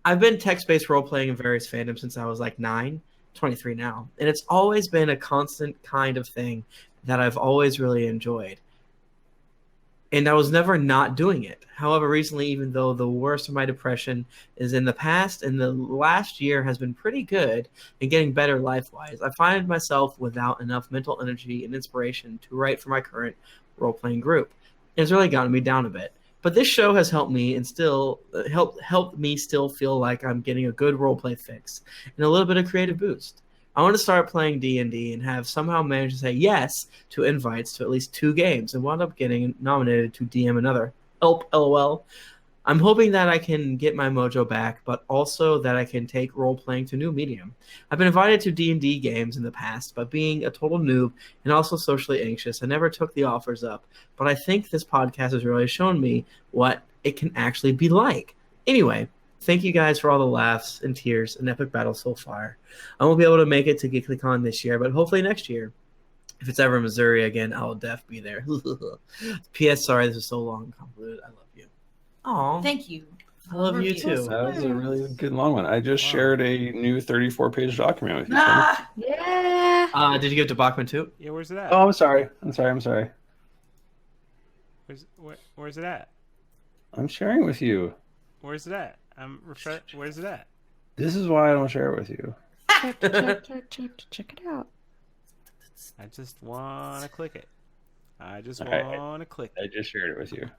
I've been text-based role-playing in various fandoms since I was like 9, 23 now, and it's always been a constant kind of thing that I've always really enjoyed. And I was never not doing it. However, recently, even though the worst of my depression is in the past and the last year has been pretty good and getting better life-wise, I find myself without enough mental energy and inspiration to write for my current role-playing group. It's really gotten me down a bit. But this show has helped me and still helped me still feel like I'm getting a good roleplay fix and a little bit of creative boost. I want to start playing D&D and have somehow managed to say yes to invites to at least 2 games and wound up getting nominated to DM another. Help, LOL. I'm hoping that I can get my mojo back, but also that I can take role-playing to a new medium. I've been invited to D&D games in the past, but being a total noob and also socially anxious, I never took the offers up. But I think this podcast has really shown me what it can actually be like. Anyway, thank you guys for all the laughs and tears and epic battles so far. I won't be able to make it to GeeklyCon this year, but hopefully next year. If it's ever in Missouri again, I'll be there. P.S. Sorry this was so long and convoluted. I love you. Aw.
Thank you
I love you too.
That was a really good long one. I just shared a new 34-page document with you.
Ah,
Yeah.
Did you give it to Bachmann too?
Yeah, where's it at?
Oh, I'm sorry. I'm sorry.
Where's it at?
I'm sharing it with you.
Where's it at? Where's it at?
This is why I don't share it with you.
Check it out.
I just want to click it. I just
All right.
want to click
I
it.
just shared it with you.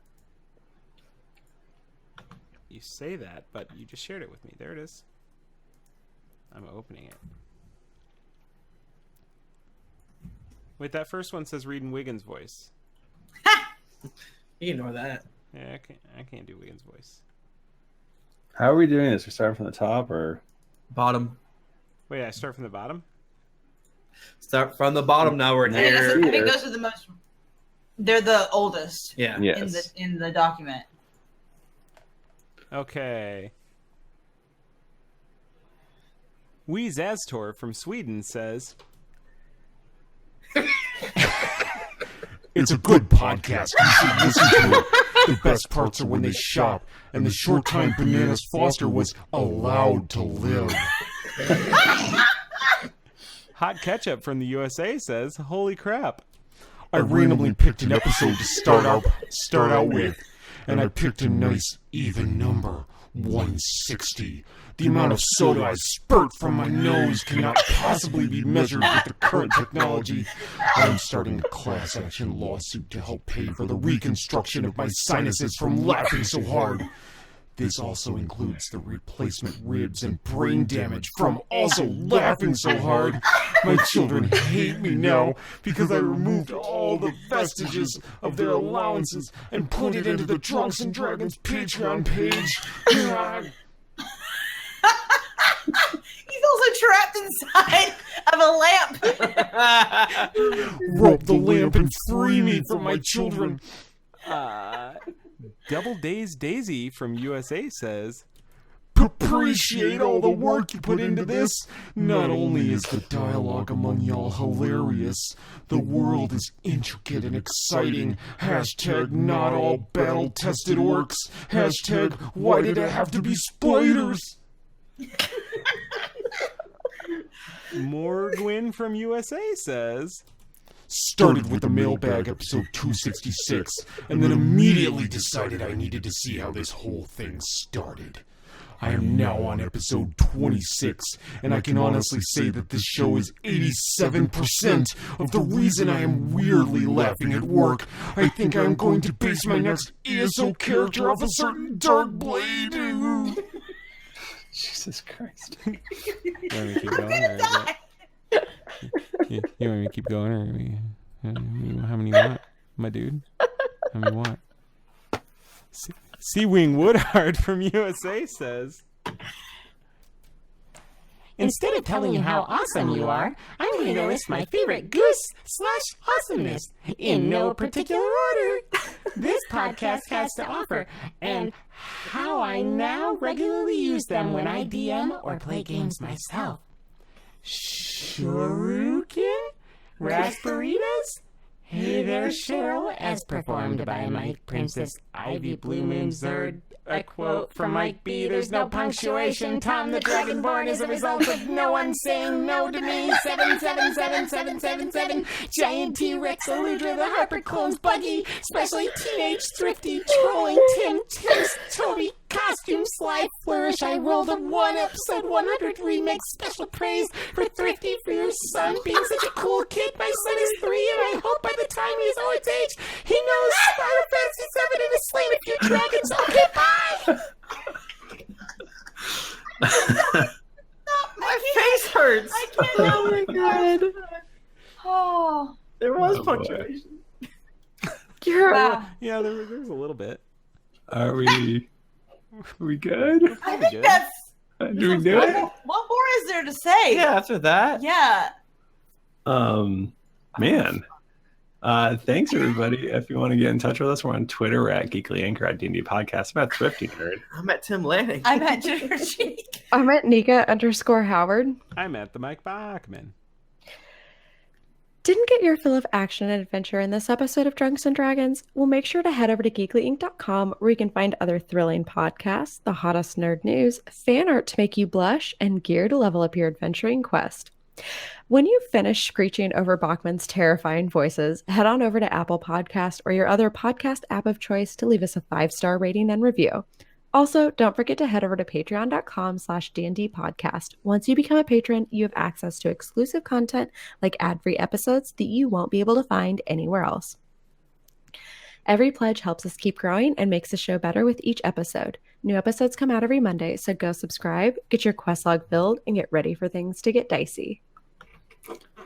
You say that, but you just shared it with me. There it is. I'm opening it. Wait, that first one says read in Wiggins' voice.
You ignore that.
Yeah, I can't do Wiggins' voice.
How are we doing this? We're starting from the top or
Bottom.
Wait, I start from the bottom?
Start from the bottom now. We're
I think
here.
those are the most. They're the oldest.
Yeah.
Yes.
In the document.
Okay. Wheeze Astor from Sweden says,
It's a good podcast. You should listen to it. The best parts are when they shop, and the short time Bananas Foster was allowed to live.
Hot Ketchup from the USA says, holy crap.
I randomly picked an episode to start out with, and I picked a nice even number, 160. The amount of soda I spurt from my nose cannot possibly be measured with the current technology. I am starting a class action lawsuit to help pay for the reconstruction of my sinuses from laughing so hard. This also includes the replacement ribs and brain damage from also laughing so hard. My children hate me now because I removed all the vestiges of their allowances and put it into the Drunks and Dragons Patreon page. God.
He's also trapped inside of a lamp.
Rope the lamp and free me from my children.
Double Days Daisy from USA says,
Appreciate all the work you put into this. Not only is the dialogue among y'all hilarious, the world is intricate and exciting. Hashtag not all battle-tested orcs. Hashtag why did it have to be spiders?
Morgwin from USA says,
Started with the mailbag episode 266, and then immediately decided I needed to see how this whole thing started. I am now on episode 26, and I can honestly say that this show is 87% of the reason I am weirdly laughing at work. I think I am going to base my next ESO character off a certain Dark Blade.
Jesus Christ.
You want me to keep going? You want me to keep going? Or how many you want, my dude? How many you want? Seawing Woodhard from USA says,
Instead of telling you how awesome you are, I'm going to list my favorite goose/awesomeness in no particular order this podcast has to offer, and how I now regularly use them when I DM or play games myself. Shuriken? Raspberries? Hey there, Cheryl, as performed by Mike Princess Ivy Blue Moon Zerd. A quote from Mike B. There's no punctuation. Tom the Dragonborn is a result of no one saying no to me. 777777. Giant T-Rex Eludra, the Harper clones Buggy. Especially Teenage Thrifty trolling Tim's Toby costume slide flourish. I rolled a 1 episode 100 remix. Special praise for Thrifty for your son being such a cool kid. My son is 3 and I hope by the time he's Owen's age, he knows Final Fantasy 7 and has slain a few dragons. Okay, bye!
My face hurts.
I can't.
Oh my god.
Oh.
There was
Oh,
punctuation.
Wow.
yeah, there's a little bit.
Are we good?
I
Pretty
think
good.
that's.
Do we do it?
What more is there to say?
Yeah, after that.
Yeah.
Man. Thanks everybody. If you want to get in touch with us, we're on Twitter. We're at GeeklyInc or at D&D Podcast. I'm at Thrifty Nerd.
I'm at Tim Lanning.
I'm at Ginger Cheek.
I'm at Nika _Howard.
I'm at the Mike Bachmann.
Didn't get your fill of action and adventure in this episode of Drunks and Dragons? Well, make sure to head over to GeeklyInc.com where you can find other thrilling podcasts, the hottest nerd news, fan art to make you blush, and gear to level up your adventuring quest. When you finish screeching over Bachmann's terrifying voices, head on over to Apple Podcast or your other podcast app of choice to leave us a 5-star rating and review. Also, don't forget to head over to patreon.com/D&D podcast. Once you become a patron, you have access to exclusive content like ad-free episodes that you won't be able to find anywhere else. Every pledge helps us keep growing and makes the show better with each episode. New episodes come out every Monday, so go subscribe, get your quest log filled, and get ready for things to get dicey.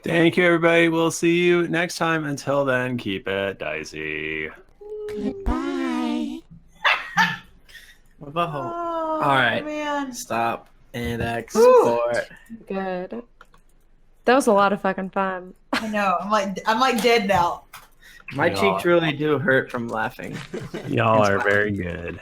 Thank you, everybody. We'll see you next time. Until then, keep it dicey.
Goodbye.
What about hope?
Oh,
All right.
man.
Stop and export.
Good. That was a lot of fucking fun.
I know. I'm like dead now.
My
Y'all-
cheeks really do hurt from laughing.
Y'all are very good.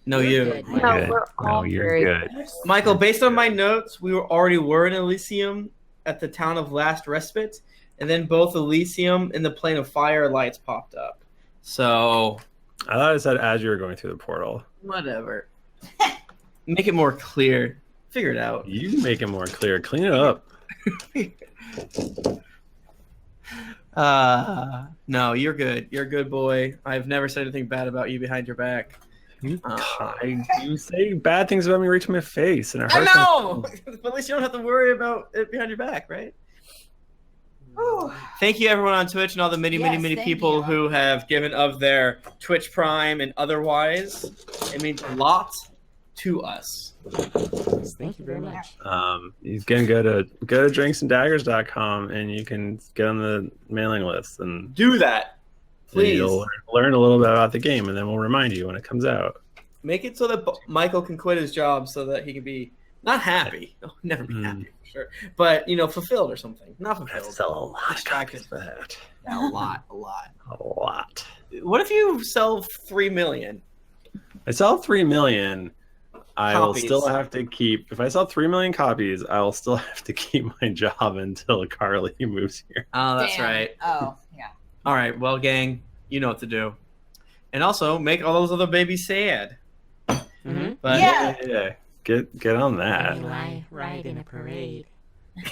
No, you.
Good.
No, we're all
No, you're
very
good.
Michael, based on my notes, we already were in Elysium at the town of Last Respite, and then both Elysium and the Plane of Fire lights popped up. So,
I thought it said as you were going through the portal.
whatever. Make it more clear. Figure it out.
You can make it more clear. Clean it up.
No, you're good. You're a good boy. I've never said anything bad about you behind your back.
You say bad things about me right to my face, and it
I
hurts my-
know! But at least you don't have to worry about it behind your back, right? Thank you, everyone on Twitch and all the many
Yes,
people
thank you.
who have given of their Twitch Prime and otherwise. It means a lot to us.
Thank you very much.
You can go to drinksanddaggers.com and you can get on the mailing list and
Do that, please.
you'll learn a little bit about the game, and then we'll remind you when it comes out.
Make it so that Michael can quit his job so that he can be not happy. He'll never be happy, for sure. But, fulfilled or something. Not fulfilled.
Sell a lot of
Distracted.
copies for that.
A lot.
A lot.
What if you sell 3 million?
I sell 3 million. I will
Copies.
still have to keep. If I sell 3 million copies, I will still have to keep my job until Carly moves here.
Oh, that's
Damn.
right.
Oh, yeah.
All right, well, gang, you know what to do. And also, make all those other babies sad.
Mm-hmm.
But
Yeah.
Get on that.
Ride in a parade.
I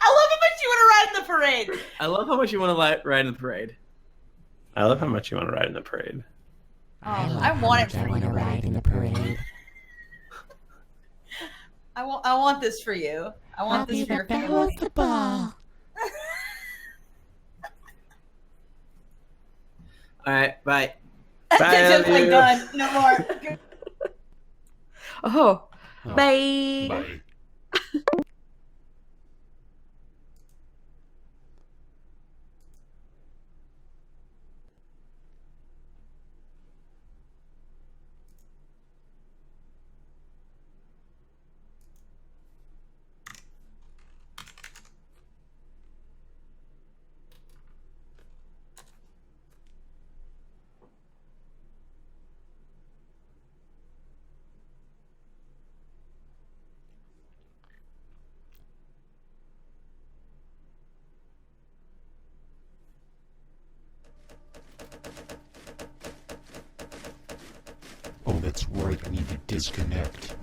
love how much you want to ride in the parade.
I love how much you want to ride in the parade.
I love how much you want to ride in the parade.
I want it
I
for
want to
you.
ride in the parade.
I want this for you. I want
I'll
this
be
for your
the belle
family.
of the ball.
All right, bye.
Just like done. No more.
Oh,
Oh,
bye.
Bye. Oh, that's right. I need to disconnect.